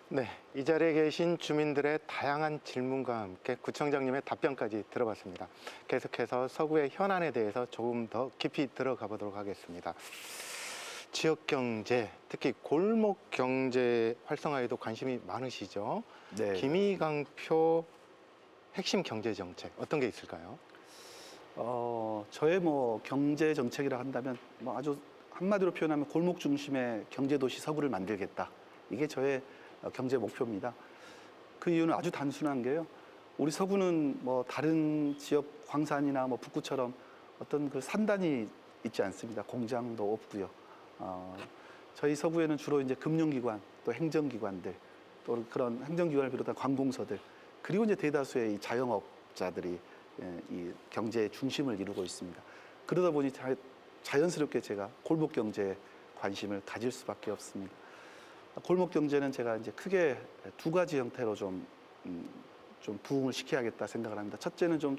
네, 이 자리에 계신 주민들의 다양한 질문과 함께 구청장님의 답변까지 들어봤습니다. 계속해서 서구의 현안에 대해서 조금 더 깊이 들어가 보도록 하겠습니다. 지역 경제, 특히 골목 경제 활성화에도 관심이 많으시죠? 네. 김희강표 핵심 경제 정책 어떤 게 있을까요? 저의 뭐 경제 정책이라 한다면 뭐 아주 한마디로 표현하면 골목 중심의 경제 도시 서구를 만들겠다. 이게 저의 경제 목표입니다. 그 이유는 아주 단순한 게요. 우리 서구는 뭐 다른 지역 광산이나 뭐 북구처럼 어떤 그 산단이 있지 않습니다. 공장도 없고요. 저희 서구에는 주로 이제 금융기관, 또 행정기관들, 또 그런 행정기관을 비롯한 관공서들, 그리고 이제 대다수의 이 자영업자들이 이 경제의 중심을 이루고 있습니다. 그러다 보니 자연스럽게 제가 골목 경제에 관심을 가질 수밖에 없습니다. 골목 경제는 제가 이제 크게 두 가지 형태로 좀 부흥을 시켜야겠다 생각을 합니다. 첫째는 좀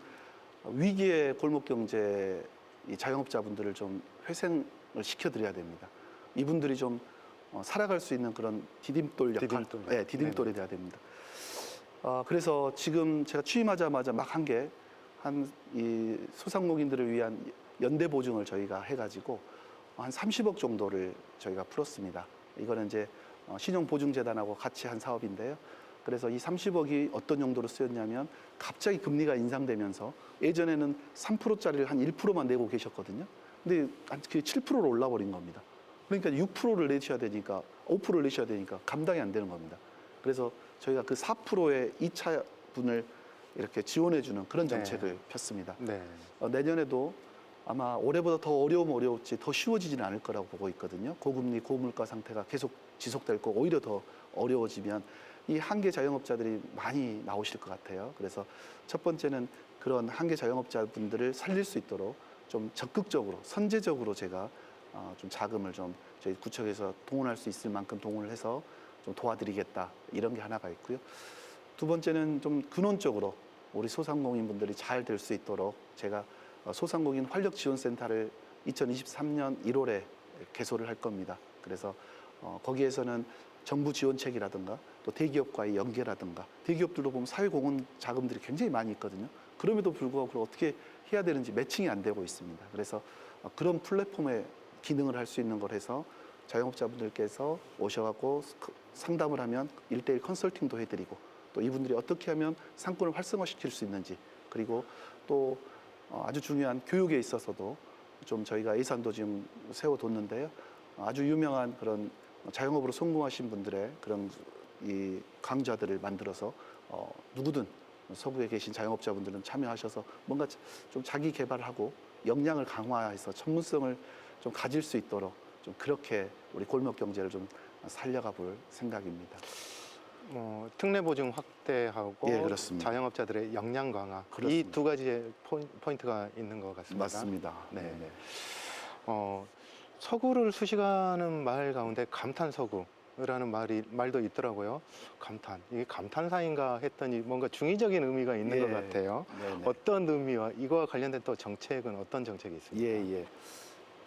위기의 골목 경제 이 자영업자분들을 좀 회생을 시켜드려야 됩니다. 이분들이 좀 살아갈 수 있는 그런 디딤돌 역할, 네, 디딤돌이 돼야 됩니다. 그래서 지금 제가 취임하자마자 막 한 게 이 소상공인들을 위한 연대 보증을 저희가 해가지고 한 30억 정도를 저희가 풀었습니다. 이거는 이제 신용보증재단하고 같이 한 사업인데요. 그래서 이 30억이 어떤 용도로 쓰였냐면 갑자기 금리가 인상되면서 예전에는 3%짜리를 한 1%만 내고 계셨거든요. 근데 그게 7%로 올라버린 겁니다. 그러니까 6%를 내셔야 되니까 5%를 내셔야 되니까 감당이 안 되는 겁니다. 그래서 저희가 그 4%의 2차 분을 이렇게 지원해주는 그런 정책을 폈습니다. 네. 내년에도 아마 올해보다 더 어려우면 어려울지 더 쉬워지지는 않을 거라고 보고 있거든요. 고금리, 고물가 상태가 계속 지속될 거고 오히려 더 어려워지면 이 한계 자영업자들이 많이 나오실 것 같아요. 그래서 첫 번째는 그런 한계 자영업자분들을 살릴 수 있도록 좀 적극적으로, 선제적으로 제가 좀 자금을 좀 저희 구청에서 동원할 수 있을 만큼 동원을 해서 좀 도와드리겠다. 이런 게 하나가 있고요. 두 번째는 좀 근원적으로 우리 소상공인분들이 잘 될 수 있도록 제가 소상공인 활력지원센터를 2023년 1월에 개소를 할 겁니다. 그래서 거기에서는 정부 지원책이라든가 또 대기업과의 연계라든가 대기업들도 보면 사회공헌 자금들이 굉장히 많이 있거든요. 그럼에도 불구하고 그걸 어떻게 해야 되는지 매칭이 안 되고 있습니다. 그래서 그런 플랫폼에 기능을 할 수 있는 걸 해서 자영업자분들께서 오셔갖고 상담을 하면 1:1 컨설팅도 해드리고 또 이분들이 어떻게 하면 상권을 활성화시킬 수 있는지 그리고 또 아주 중요한 교육에 있어서도 좀 저희가 예산도 지금 세워뒀는데요. 아주 유명한 그런 자영업으로 성공하신 분들의 그런 이 강좌들을 만들어서 누구든 서구에 계신 자영업자분들은 참여하셔서 뭔가 좀 자기 개발하고 역량을 강화해서 전문성을 좀 가질 수 있도록 좀 그렇게 우리 골목 경제를 좀 살려가 볼 생각입니다. 특례 보증 확대하고 예, 그렇습니다. 자영업자들의 역량 강화 그렇습니다. 이 두 가지의 포인트가 있는 것 같습니다. 맞습니다. 네. 네. 서구를 수식하는 말 가운데 감탄 서구 감탄이라는 말도 있더라고요. 감탄. 이게 감탄사인가 했더니 뭔가 중의적인 의미가 있는 예. 것 같아요. 네네. 어떤 의미와 이거와 관련된 또 정책은 어떤 정책이 있습니까? 예, 예.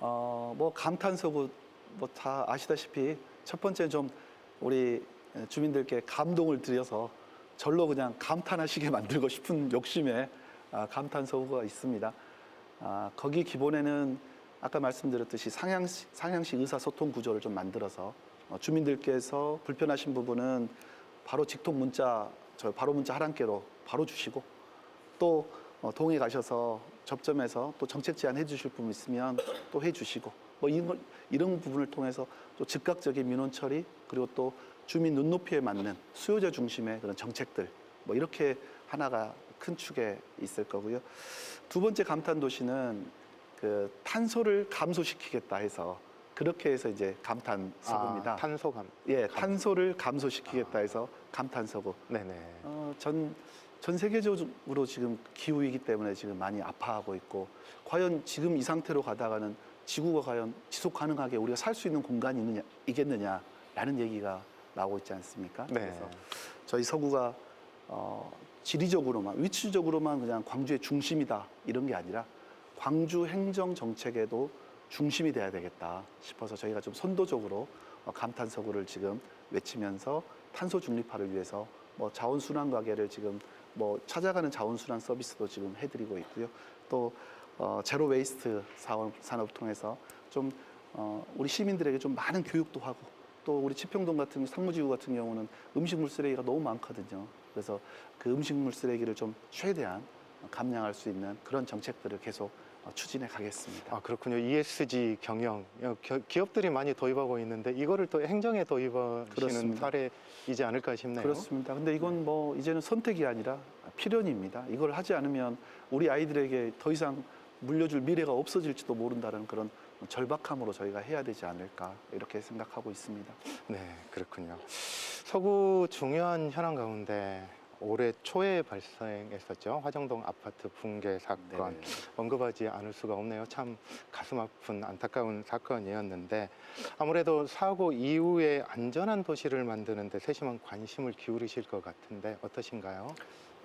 뭐 감탄서고 뭐 다 아시다시피 첫 번째 좀 우리 주민들께 감동을 드려서 절로 그냥 감탄하시게 만들고 싶은 욕심에 감탄서구가 있습니다. 거기 기본에는 아까 말씀드렸듯이 상향식 의사소통 구조를 좀 만들어서 주민들께서 불편하신 부분은 바로 직통 문자, 바로 문자 하란께로 바로 주시고 또 동에 가셔서 접점해서 또 정책 제안해 주실 부분 있으면 또 해 주시고 뭐 이런 부분을 통해서 또 즉각적인 민원 처리 그리고 또 주민 눈높이에 맞는 수요자 중심의 그런 정책들 뭐 이렇게 하나가 큰 축에 있을 거고요. 두 번째 감탄 도시는 그 탄소를 감소시키겠다 해서 그렇게 해서 이제 감탄 서구입니다. 탄소감. 예, 탄소를 감소시키겠다 해서 감탄 서구. 네네. 전 세계적으로 지금 기후이기 때문에 지금 많이 아파하고 있고 과연 지금 이 상태로 가다가는 지구가 과연 지속 가능하게 우리가 살 수 있는 공간이 있겠느냐라는 얘기가 나오고 있지 않습니까? 네. 그래서 저희 서구가 지리적으로만 위치적으로만 그냥 광주의 중심이다 이런 게 아니라 광주 행정 정책에도 중심이 돼야 되겠다 싶어서 저희가 좀 선도적으로 감탄 서구를 지금 외치면서 탄소 중립화를 위해서 뭐 자원순환 가게를 지금 뭐 찾아가는 자원순환 서비스도 지금 해드리고 있고요. 또 제로 웨이스트 산업을 통해서 좀 우리 시민들에게 좀 많은 교육도 하고 또 우리 치평동 같은 상무지구 같은 경우는 음식물 쓰레기가 너무 많거든요. 그래서 그 음식물 쓰레기를 좀 최대한 감량할 수 있는 그런 정책들을 계속 추진해 가겠습니다. 그렇군요. ESG 경영 기업들이 많이 도입하고 있는데 이거를 또 행정에 도입하시는 그렇습니다. 사례이지 않을까 싶네요. 그렇습니다. 근데 이건 뭐 이제는 선택이 아니라 필연입니다. 이걸 하지 않으면 우리 아이들에게 더 이상 물려줄 미래가 없어질지도 모른다는 그런 절박함으로 저희가 해야 되지 않을까 이렇게 생각하고 있습니다. 네, 그렇군요. 서구 중요한 현안 가운데 올해 초에 발생했었죠. 화정동 아파트 붕괴 사건. 네. 언급하지 않을 수가 없네요. 참 가슴 아픈 안타까운 사건이었는데 아무래도 사고 이후에 안전한 도시를 만드는 데 세심한 관심을 기울이실 것 같은데 어떠신가요?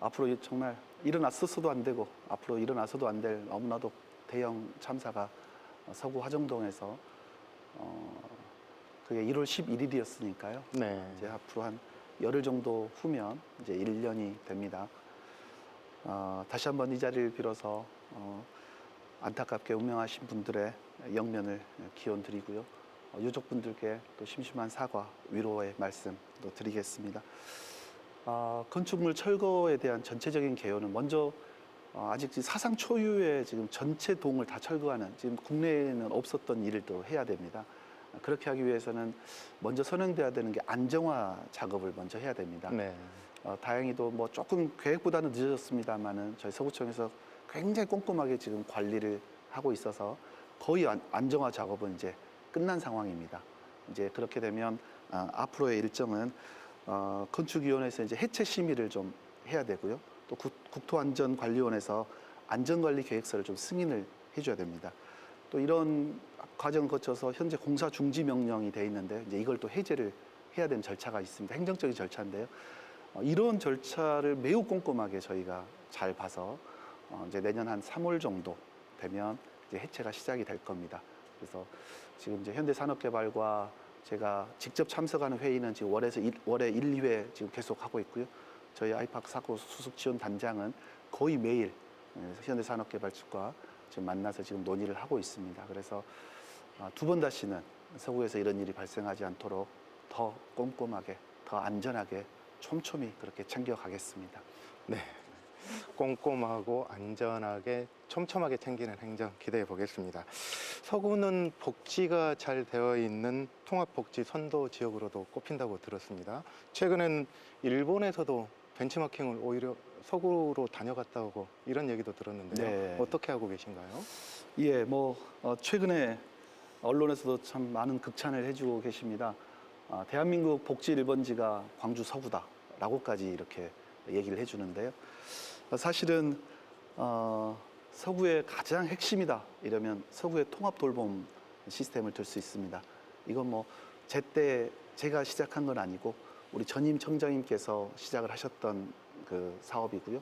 앞으로 정말 일어났었어도 안 되고 앞으로 일어나서도 안 될 너무나도 대형 참사가 서구 화정동에서 그게 1월 11일이었으니까요. 네. 이제 앞으로 한 열흘 정도 후면 이제 1년이 됩니다. 다시 한번 이 자리를 빌어서 안타깝게 운명하신 분들의 영면을 기원드리고요. 유족분들께 또 심심한 사과, 위로의 말씀도 드리겠습니다. 건축물 철거에 대한 전체적인 개요는 먼저 아직 사상 초유의 지금 전체 동을 다 철거하는 지금 국내에는 없었던 일을 또 해야 됩니다. 그렇게 하기 위해서는 먼저 선행돼야 되는 게 안정화 작업을 먼저 해야 됩니다. 네. 다행히도 뭐 조금 계획보다는 늦어졌습니다만은 저희 서구청에서 굉장히 꼼꼼하게 지금 관리를 하고 있어서 거의 안정화 작업은 이제 끝난 상황입니다. 이제 그렇게 되면 앞으로의 일정은 건축위원회에서 이제 해체 심의를 좀 해야 되고요. 또 국토안전관리원에서 안전관리 계획서를 좀 승인을 해줘야 됩니다. 또 이런 과정을 거쳐서 현재 공사 중지 명령이 돼 있는데 이제 이걸 또 해제를 해야 되는 절차가 있습니다. 행정적인 절차인데요. 이런 절차를 매우 꼼꼼하게 저희가 잘 봐서 이제 내년 한 3월 정도 되면 이제 해체가 시작이 될 겁니다. 그래서 지금 이제 현대산업개발과 제가 직접 참석하는 회의는 지금 월에 1, 2회 지금 계속 하고 있고요. 저희 아이파크 사고 수습 지원 단장은 거의 매일 현대산업개발 측과 지금 만나서 지금 논의를 하고 있습니다. 그래서 두 번 다시는 서구에서 이런 일이 발생하지 않도록 더 꼼꼼하게, 더 안전하게 촘촘히 그렇게 챙겨가겠습니다. 네. 꼼꼼하고 안전하게 촘촘하게 챙기는 행정 기대해 보겠습니다. 서구는 복지가 잘 되어 있는 통합복지 선도 지역으로도 꼽힌다고 들었습니다. 최근엔 일본에서도 벤치마킹을 오히려 서구로 다녀갔다고 이런 얘기도 들었는데요. 네. 어떻게 하고 계신가요? 예, 뭐 최근에 언론에서도 참 많은 극찬을 해주고 계십니다. 대한민국 복지 1번지가 광주 서구다라고까지 이렇게 얘기를 해주는데요. 사실은 서구의 가장 핵심이다 이러면 서구의 통합 돌봄 시스템을 들 수 있습니다. 이건 뭐 제때 제가 시작한 건 아니고 우리 전임 청장님께서 시작을 하셨던 그 사업이고요.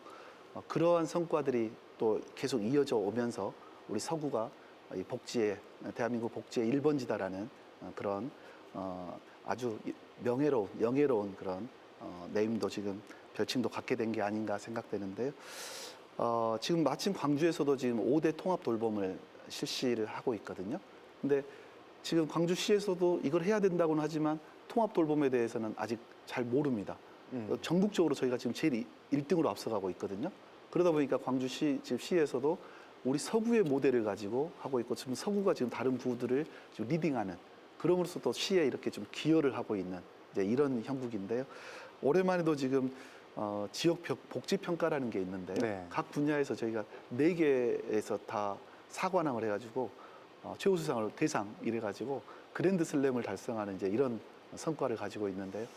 그러한 성과들이 또 계속 이어져 오면서 우리 서구가 이 복지의 대한민국 복지의 1번지다라는 그런 아주 명예로운 영예로운 그런 네임도 지금 별칭도 갖게 된 게 아닌가 생각되는데요. 지금 마침 광주에서도 지금 5대 통합 돌봄을 실시를 하고 있거든요. 근데 지금 광주시에서도 이걸 해야 된다고는 하지만 통합 돌봄에 대해서는 아직 잘 모릅니다. 전국적으로 저희가 지금 제일 1등으로 앞서가고 있거든요. 그러다 보니까 광주시 지금 시에서도 우리 서구의 모델을 가지고 하고 있고 지금 서구가 지금 다른 부들을 지금 리딩하는 그럼으로써 또 시에 이렇게 좀 기여를 하고 있는 이제 이런 형국인데요. 올해만 해도 지금 지역 복지 평가라는 게 있는데 네. 각 분야에서 저희가 4개에서 다 사관왕을 해가지고 최우수상을 대상 이래가지고 그랜드 슬램을 달성하는 이제 이런 성과를 가지고 있는데요.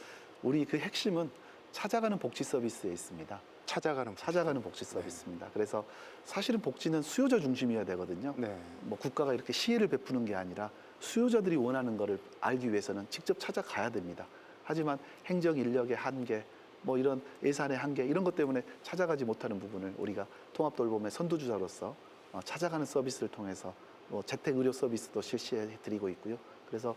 우리 그 핵심은 찾아가는 복지 서비스에 있습니다. 찾아가는 복지 서비스입니다. 그래서 사실은 복지는 수요자 중심이어야 되거든요. 네. 뭐 국가가 이렇게 시혜를 베푸는 게 아니라 수요자들이 원하는 거를 알기 위해서는 직접 찾아가야 됩니다. 하지만 행정 인력의 한계, 뭐 이런 예산의 한계 이런 것 때문에 찾아가지 못하는 부분을 우리가 통합 돌봄의 선두주자로서 찾아가는 서비스를 통해서 재택 의료 서비스도 실시해 드리고 있고요. 그래서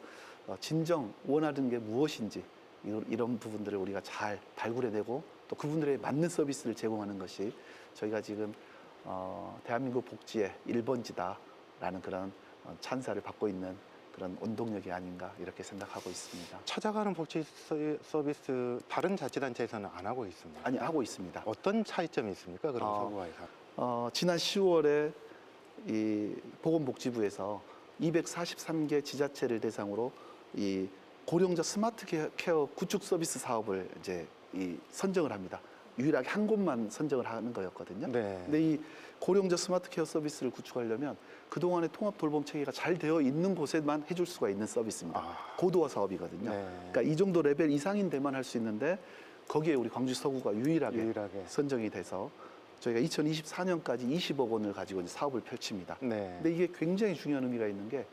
진정 원하는 게 무엇인지 이런 부분들을 우리가 잘 발굴해내고 또 그분들의 맞는 서비스를 제공하는 것이 저희가 지금 대한민국 복지의 1번지다라는 그런 찬사를 받고 있는 그런 원동력이 아닌가 이렇게 생각하고 있습니다. 찾아가는 복지 서비스 다른 자치단체에서는 안 하고 있습니다. 아니 하고 있습니다. 어떤 차이점이 있습니까? 그럼 서구와에서. 지난 10월에 이 보건복지부에서 243개 지자체를 대상으로 이 고령자 스마트 케어 구축 서비스 사업을 이제 선정을 합니다. 유일하게 한 곳만 선정을 하는 거였거든요. 네. 근데 이 고령자 스마트 케어 서비스를 구축하려면 그동안의 통합 돌봄 체계가 잘 되어 있는 곳에만 해줄 수가 있는 서비스입니다. 고도화 사업이거든요. 네. 그러니까 이 정도 레벨 이상인 데만 할 수 있는데 거기에 우리 광주 서구가 유일하게 선정이 돼서 저희가 2024년까지 20억 원을 가지고 이제 사업을 펼칩니다. 네. 근데 이게 굉장히 중요한 의미가 있는 게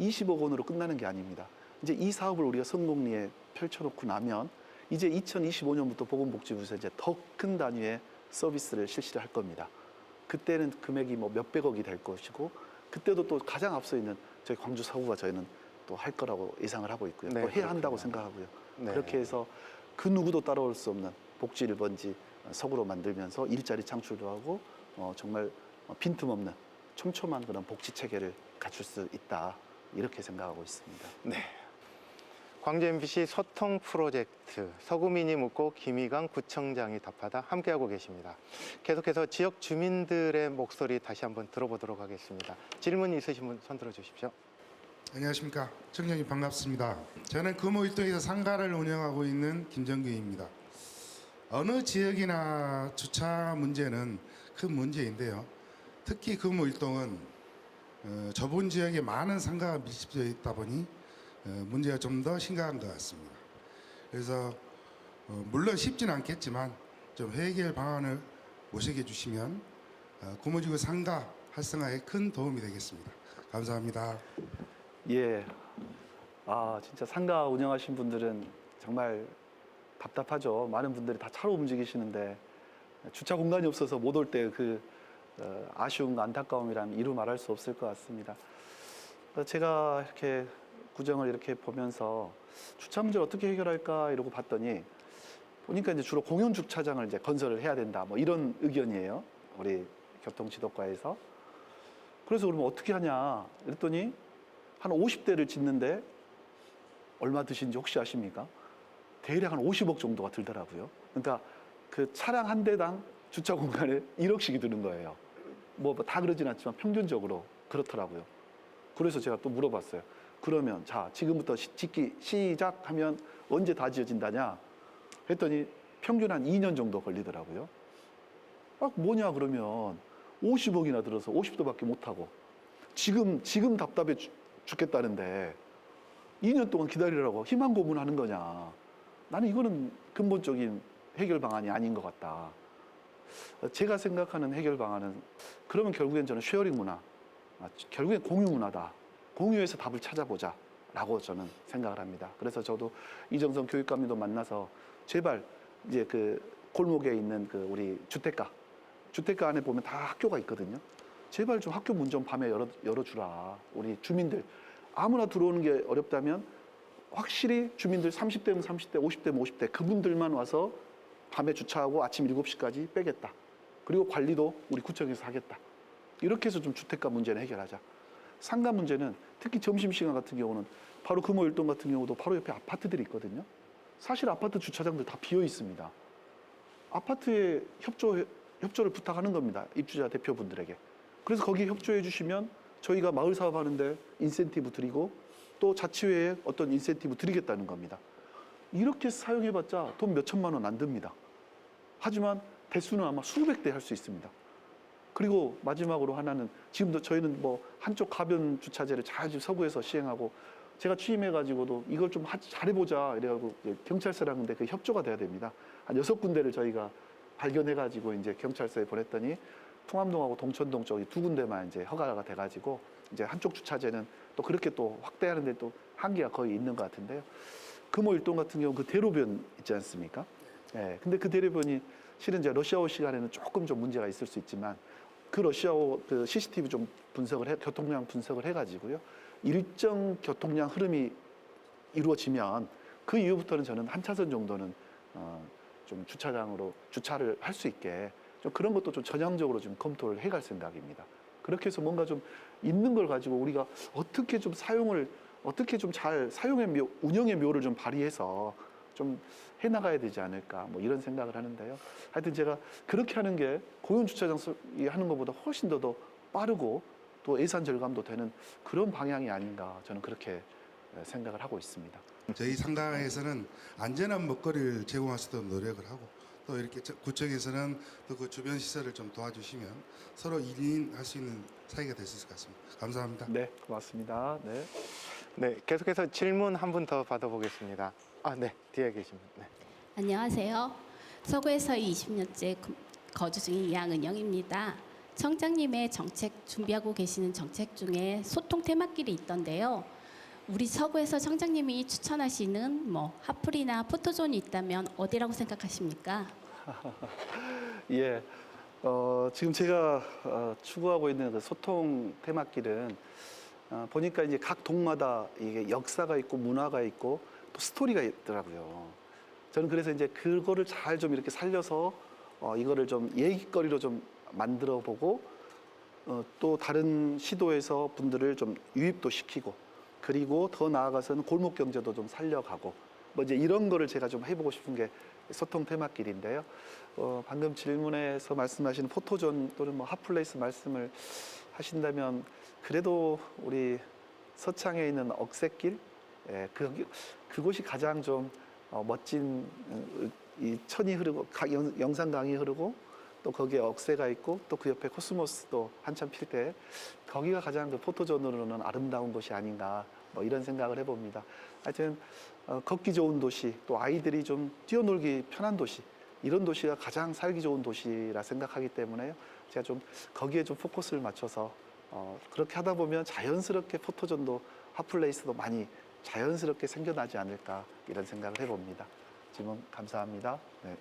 20억 원으로 끝나는 게 아닙니다. 이제 이 사업을 우리가 성공리에 펼쳐놓고 나면 이제 2025년부터 보건복지부에서 이제 더 큰 단위의 서비스를 실시를 할 겁니다. 그때는 금액이 뭐 몇백억이 될 것이고 그때도 또 가장 앞서 있는 저희 광주 서구가 저희는 또 할 거라고 예상을 하고 있고요. 네, 또 해야 한다고 그렇군요. 생각하고요. 네. 그렇게 해서 그 누구도 따라올 수 없는 복지 1번지 서구로 만들면서 일자리 창출도 하고 정말 빈틈없는 촘촘한 그런 복지 체계를 갖출 수 있다. 이렇게 생각하고 있습니다. 네. 광주 MBC 소통 프로젝트 서구민이 묻고 김희강 구청장이 답하다 함께하고 계십니다. 계속해서 지역 주민들의 목소리 다시 한번 들어보도록 하겠습니다. 질문 있으신 분 손 들어 주십시오. 안녕하십니까. 청장님 반갑습니다. 저는 금호일동에서 상가를 운영하고 있는 김정규입니다. 어느 지역이나 주차 문제는 큰 문제인데요. 특히 금호일동은 좁은 지역에 많은 상가가 밀집되어 있다 보니 문제가 좀 더 심각한 것 같습니다. 그래서 물론 쉽지는 않겠지만 좀 해결 방안을 모색해 주시면 금호지구 상가 활성화에 큰 도움이 되겠습니다. 감사합니다. 예. 진짜 상가 운영하신 분들은 정말 답답하죠. 많은 분들이 다 차로 움직이시는데 주차 공간이 없어서 못 올 때 그 아쉬움과 안타까움이라면 이루 말할 수 없을 것 같습니다. 제가 이렇게 구정을 이렇게 보면서 주차 문제를 어떻게 해결할까 이러고 봤더니 보니까 이제 주로 공영 주차장을 이제 건설을 해야 된다. 뭐 이런 의견이에요. 우리 교통지도과에서. 그래서 그러면 어떻게 하냐 그랬더니 한 50대를 짓는데 얼마 드신지 혹시 아십니까? 대략 한 50억 정도가 들더라고요. 그러니까 그 차량 한 대당 주차 공간에 1억씩이 드는 거예요. 뭐 다 그러진 않지만 평균적으로 그렇더라고요. 그래서 제가 또 물어봤어요. 그러면 자 지금부터 짓기 시작하면 언제 다 지어진다냐? 했더니 평균 한 2년 정도 걸리더라고요. 뭐냐 그러면 50억이나 들어서 50도밖에 못하고 지금 답답해 죽겠다는데 2년 동안 기다리라고 희망 고문하는 거냐. 나는 이거는 근본적인 해결 방안이 아닌 것 같다. 제가 생각하는 해결 방안은 그러면 결국엔 저는 쉐어링 문화, 결국엔 공유 문화다. 공유해서 답을 찾아보자 라고 저는 생각을 합니다. 그래서 저도 이정선 교육감님도 만나서 제발 이제 그 골목에 있는 그 우리 주택가 안에 보면 다 학교가 있거든요. 제발 좀 학교 문 좀 밤에 열어주라. 우리 주민들 아무나 들어오는 게 어렵다면 확실히 주민들 30대면 30대, 50대면 50대 그분들만 와서 밤에 주차하고 아침 7시까지 빼겠다. 그리고 관리도 우리 구청에서 하겠다. 이렇게 해서 좀 주택가 문제는 해결하자. 상가 문제는 특히 점심시간 같은 경우는 바로 금호일동 같은 경우도 바로 옆에 아파트들이 있거든요. 사실 아파트 주차장들 다 비어 있습니다. 아파트에 협조를 부탁하는 겁니다. 입주자 대표분들에게. 그래서 거기 협조해 주시면 저희가 마을 사업하는데 인센티브 드리고 또 자치회에 어떤 인센티브 드리겠다는 겁니다. 이렇게 사용해봤자 돈 몇 천만 원 안 듭니다. 하지만 대수는 아마 수백 대 할 수 있습니다. 그리고 마지막으로 하나는 지금도 저희는 뭐 한쪽 가변 주차제를 잘 지금 서구에서 시행하고 제가 취임해가지고도 이걸 좀 잘해보자 이래가지고 경찰서랑 근데 그 협조가 돼야 됩니다. 한 6군데를 저희가 발견해가지고 이제 경찰서에 보냈더니 통암동하고 동천동 쪽이 2군데만 이제 허가가 돼가지고 이제 한쪽 주차제는 또 그렇게 또 확대하는데 또 한계가 거의 있는 것 같은데요. 금호일동 같은 경우 그 대로변 있지 않습니까? 예. 근데 그 대로변이 실은 이제 러시아워 시간에는 조금 좀 문제가 있을 수 있지만 그 러시아워 그 CCTV 좀 교통량 분석을 해가지고요. 일정 교통량 흐름이 이루어지면 그 이후부터는 저는 한 차선 정도는 좀 주차장으로 주차를 할 수 있게 좀 그런 것도 좀 전향적으로 좀 검토를 해갈 생각입니다. 그렇게 해서 뭔가 좀 있는 걸 가지고 우리가 어떻게 좀 어떻게 좀 잘 운영의 묘를 좀 발휘해서 좀 해나가야 되지 않을까 뭐 이런 생각을 하는데요. 하여튼 제가 그렇게 하는 게 공용주차장 하는 것보다 훨씬 더 빠르고 또 예산 절감도 되는 그런 방향이 아닌가 저는 그렇게 생각을 하고 있습니다. 저희 상가에서는 안전한 먹거리를 제공할 수 있도록 노력을 하고 또 이렇게 구청에서는 또 그 주변 시설을 좀 도와주시면 서로 일인할 수 있는 사이가 될 수 있을 것 같습니다. 감사합니다. 네, 고맙습니다. 네. 네, 계속해서 질문 한 분 더 받아보겠습니다. 네, 뒤에 계십니다. 네. 안녕하세요. 서구에서 20년째 거주 중인 이양은영입니다. 청장님의 준비하고 계시는 정책 중에 소통 테마길이 있던데요. 우리 서구에서 청장님이 추천하시는 핫플이나 포토존이 있다면 어디라고 생각하십니까? 예, 지금 제가 추구하고 있는 그 소통 테마길은 보니까 이제 각 동마다 이게 역사가 있고 문화가 있고 또 스토리가 있더라고요. 저는 그래서 이제 그거를 잘 좀 이렇게 살려서 이거를 좀 얘기거리로 좀 만들어 보고 또 다른 시도에서 분들을 좀 유입도 시키고 그리고 더 나아가서는 골목 경제도 좀 살려가고 뭐 이제 이런 거를 제가 좀 해보고 싶은 게 소통 테마길인데요. 방금 질문에서 말씀하신 포토존 또는 뭐 핫플레이스 말씀을 하신다면 그래도 우리 서창에 있는 억새길 그곳이 가장 좀 멋진 이 천이 흐르고 영산강이 흐르고 또 거기에 억새가 있고 또 그 옆에 코스모스도 한참 필 때 거기가 가장 그 포토존으로는 아름다운 곳이 아닌가 뭐 이런 생각을 해봅니다. 하여튼 걷기 좋은 도시 또 아이들이 좀 뛰어놀기 편한 도시 이런 도시가 가장 살기 좋은 도시라 생각하기 때문에요. 제가 좀 거기에 좀 포커스를 맞춰서 그렇게 하다 보면 자연스럽게 포토존도 핫플레이스도 많이 자연스럽게 생겨나지 않을까 이런 생각을 해봅니다. 질문 감사합니다. 네.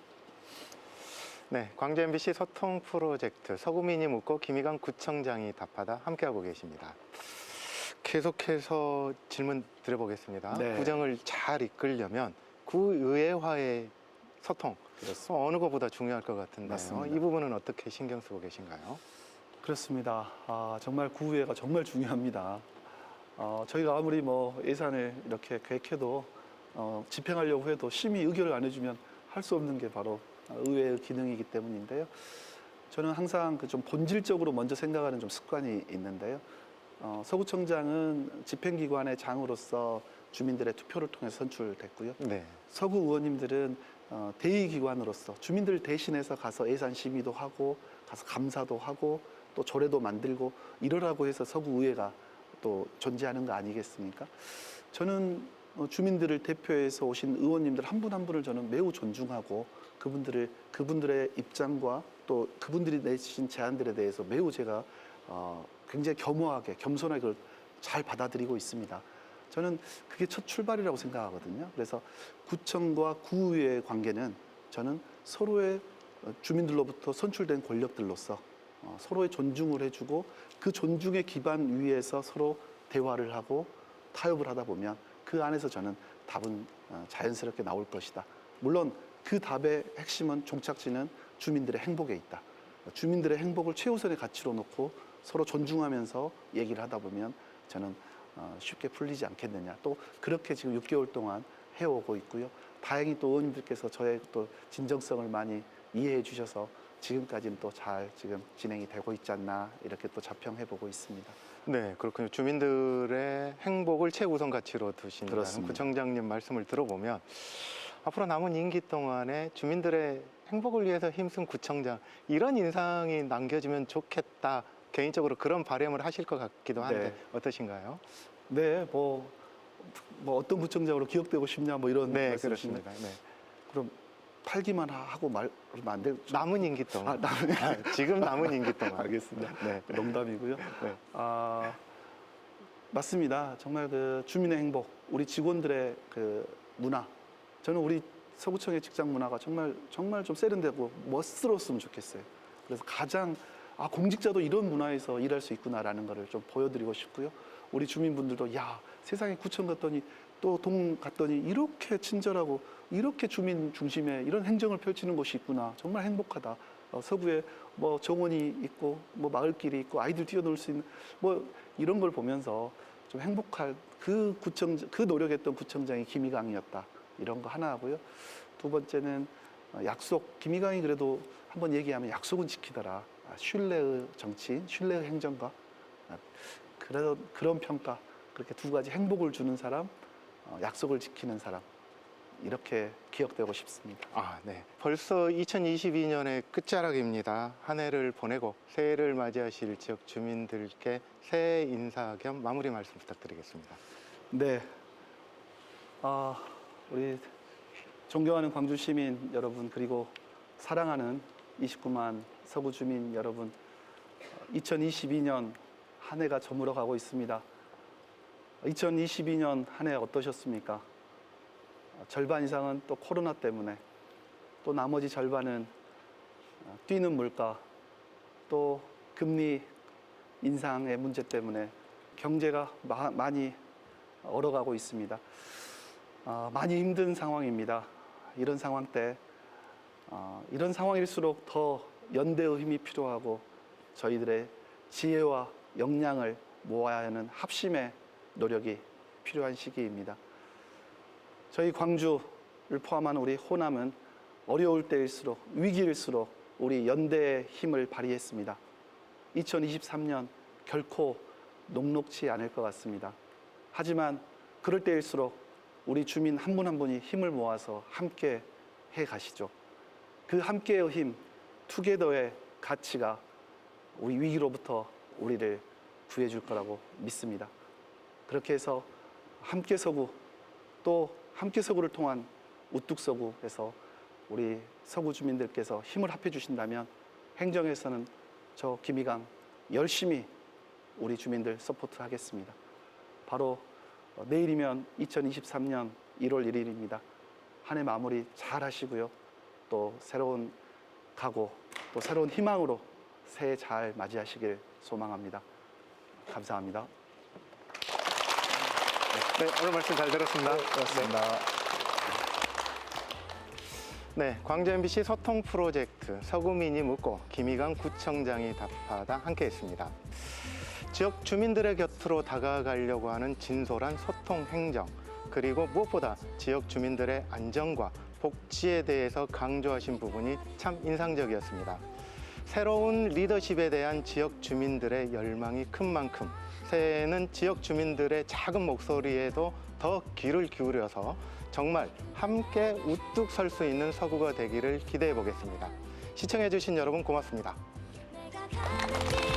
네, 광주 MBC 소통 프로젝트 서구민이 묻고 김희강 구청장이 답하다 함께하고 계십니다. 계속해서 질문 드려보겠습니다. 네. 구정을 잘 이끌려면 구의회와의 소통 그렇습니다. 어느 것보다 중요할 것 같은데요. 맞습니다. 이 부분은 어떻게 신경 쓰고 계신가요? 그렇습니다. 정말 구의회가 정말 중요합니다. 저희가 아무리 뭐 예산을 이렇게 계획해도 집행하려고 해도 심의 의결을 안 해주면 할 수 없는 게 바로 의회의 기능이기 때문인데요. 저는 항상 그 좀 본질적으로 먼저 생각하는 좀 습관이 있는데요. 서구청장은 집행기관의 장으로서 주민들의 투표를 통해 선출됐고요. 네. 서구 의원님들은 대의기관으로서 주민들 대신해서 가서 예산 심의도 하고 가서 감사도 하고 또 조례도 만들고 이러라고 해서 서구 의회가 또 존재하는 거 아니겠습니까? 저는 주민들을 대표해서 오신 의원님들 한 분 한 분을 저는 매우 존중하고 그분들의 입장과 또 그분들이 내신 제안들에 대해서 매우 제가 굉장히 겸손하게 그걸 잘 받아들이고 있습니다. 저는 그게 첫 출발이라고 생각하거든요. 그래서 구청과 구의회의 관계는 저는 서로의 주민들로부터 선출된 권력들로서 서로의 존중을 해주고 그 존중의 기반 위에서 서로 대화를 하고 타협을 하다 보면 그 안에서 저는 답은 자연스럽게 나올 것이다. 물론 그 답의 핵심은 종착지는 주민들의 행복에 있다. 주민들의 행복을 최우선의 가치로 놓고 서로 존중하면서 얘기를 하다 보면 저는 쉽게 풀리지 않겠느냐. 또 그렇게 지금 6개월 동안 해오고 있고요. 다행히 또 의원님들께서 저의 또 진정성을 많이 이해해 주셔서 지금까지는 또 잘 지금 진행이 되고 있지 않나 이렇게 또 자평해 보고 있습니다. 네, 그렇군요. 주민들의 행복을 최우선 가치로 두신다는 그렇습니다. 구청장님 말씀을 들어보면 앞으로 남은 임기 동안에 주민들의 행복을 위해서 힘쓴 구청장 이런 인상이 남겨지면 좋겠다. 개인적으로 그런 바람을 하실 것 같기도 한데 네. 어떠신가요? 네, 뭐 어떤 구청장으로 기억되고 싶냐 뭐 이런 네, 말씀이신데 그렇습니다. 네. 그럼 팔기만 하고 말하면 안 될. 남은 임기 동안. 지금 남은 임기 동안. 알겠습니다. 네. 농담이고요. 네. 맞습니다. 정말 그 주민의 행복, 우리 직원들의 그 문화. 저는 우리 서구청의 직장 문화가 정말 좀 세련되고 멋스러웠으면 좋겠어요. 그래서 가장 공직자도 이런 문화에서 일할 수 있구나라는 거를 좀 보여드리고 싶고요. 우리 주민분들도 야 세상에 구청 갔더니 또 동 갔더니 이렇게 친절하고 이렇게 주민 중심의 이런 행정을 펼치는 곳이 있구나. 정말 행복하다. 서구에 뭐 정원이 있고 뭐 마을길이 있고 아이들 뛰어놀 수 있는 뭐 이런 걸 보면서 좀 행복할 그 노력했던 구청장이 김희강이었다. 이런 거 하나 하고요. 두 번째는 약속. 김희강이 그래도 한번 얘기하면 약속은 지키더라. 신뢰의 정치인, 신뢰의 행정가. 그래서 그런 평가. 그렇게 두 가지 행복을 주는 사람, 약속을 지키는 사람. 이렇게 기억되고 싶습니다. 네. 벌써 2022년의 끝자락입니다. 한 해를 보내고 새해를 맞이하실 지역 주민들께 새해 인사 겸 마무리 말씀 부탁드리겠습니다. 네. 우리 존경하는 광주 시민 여러분 그리고 사랑하는 29만 서구 주민 여러분 2022년 한 해가 저물어 가고 있습니다. 2022년 한 해 어떠셨습니까? 절반 이상은 또 코로나 때문에 또 나머지 절반은 뛰는 물가 또 금리 인상의 문제 때문에 경제가 많이 얼어가고 있습니다. 많이 힘든 상황입니다. 이런 상황 때 이런 상황일수록 더 연대의 힘이 필요하고 저희들의 지혜와 역량을 모아야 하는 합심의 노력이 필요한 시기입니다. 저희 광주를 포함한 우리 호남은 어려울 때일수록 위기일수록 우리 연대의 힘을 발휘했습니다. 2023년 결코 녹록지 않을 것 같습니다. 하지만 그럴 때일수록 우리 주민 한 분 한 분이 힘을 모아서 함께 해 가시죠. 그 함께의 힘, 투게더의 가치가 우리 위기로부터 우리를 구해줄 거라고 믿습니다. 그렇게 해서 함께 서구 또 함께 서구를 통한 우뚝 서구에서 우리 서구 주민들께서 힘을 합해 주신다면 행정에서는 저 김희강 열심히 우리 주민들 서포트 하겠습니다. 바로 내일이면 2023년 1월 1일입니다. 한 해 마무리 잘 하시고요. 또 새로운 각오, 또 새로운 희망으로 새해 잘 맞이하시길 소망합니다. 감사합니다. 네, 오늘 말씀 잘 들었습니다. 고맙습니다. 네, 광주 MBC 소통 프로젝트 서구민이 묻고 김희강 구청장이 답하다 함께했습니다. 지역 주민들의 곁으로 다가가려고 하는 진솔한 소통 행정, 그리고 무엇보다 지역 주민들의 안전과 복지에 대해서 강조하신 부분이 참 인상적이었습니다. 새로운 리더십에 대한 지역 주민들의 열망이 큰 만큼 새해에는 지역 주민들의 작은 목소리에도 더 귀를 기울여서 정말 함께 우뚝 설 수 있는 서구가 되기를 기대해 보겠습니다. 시청해 주신 여러분 고맙습니다. 내가 가는 길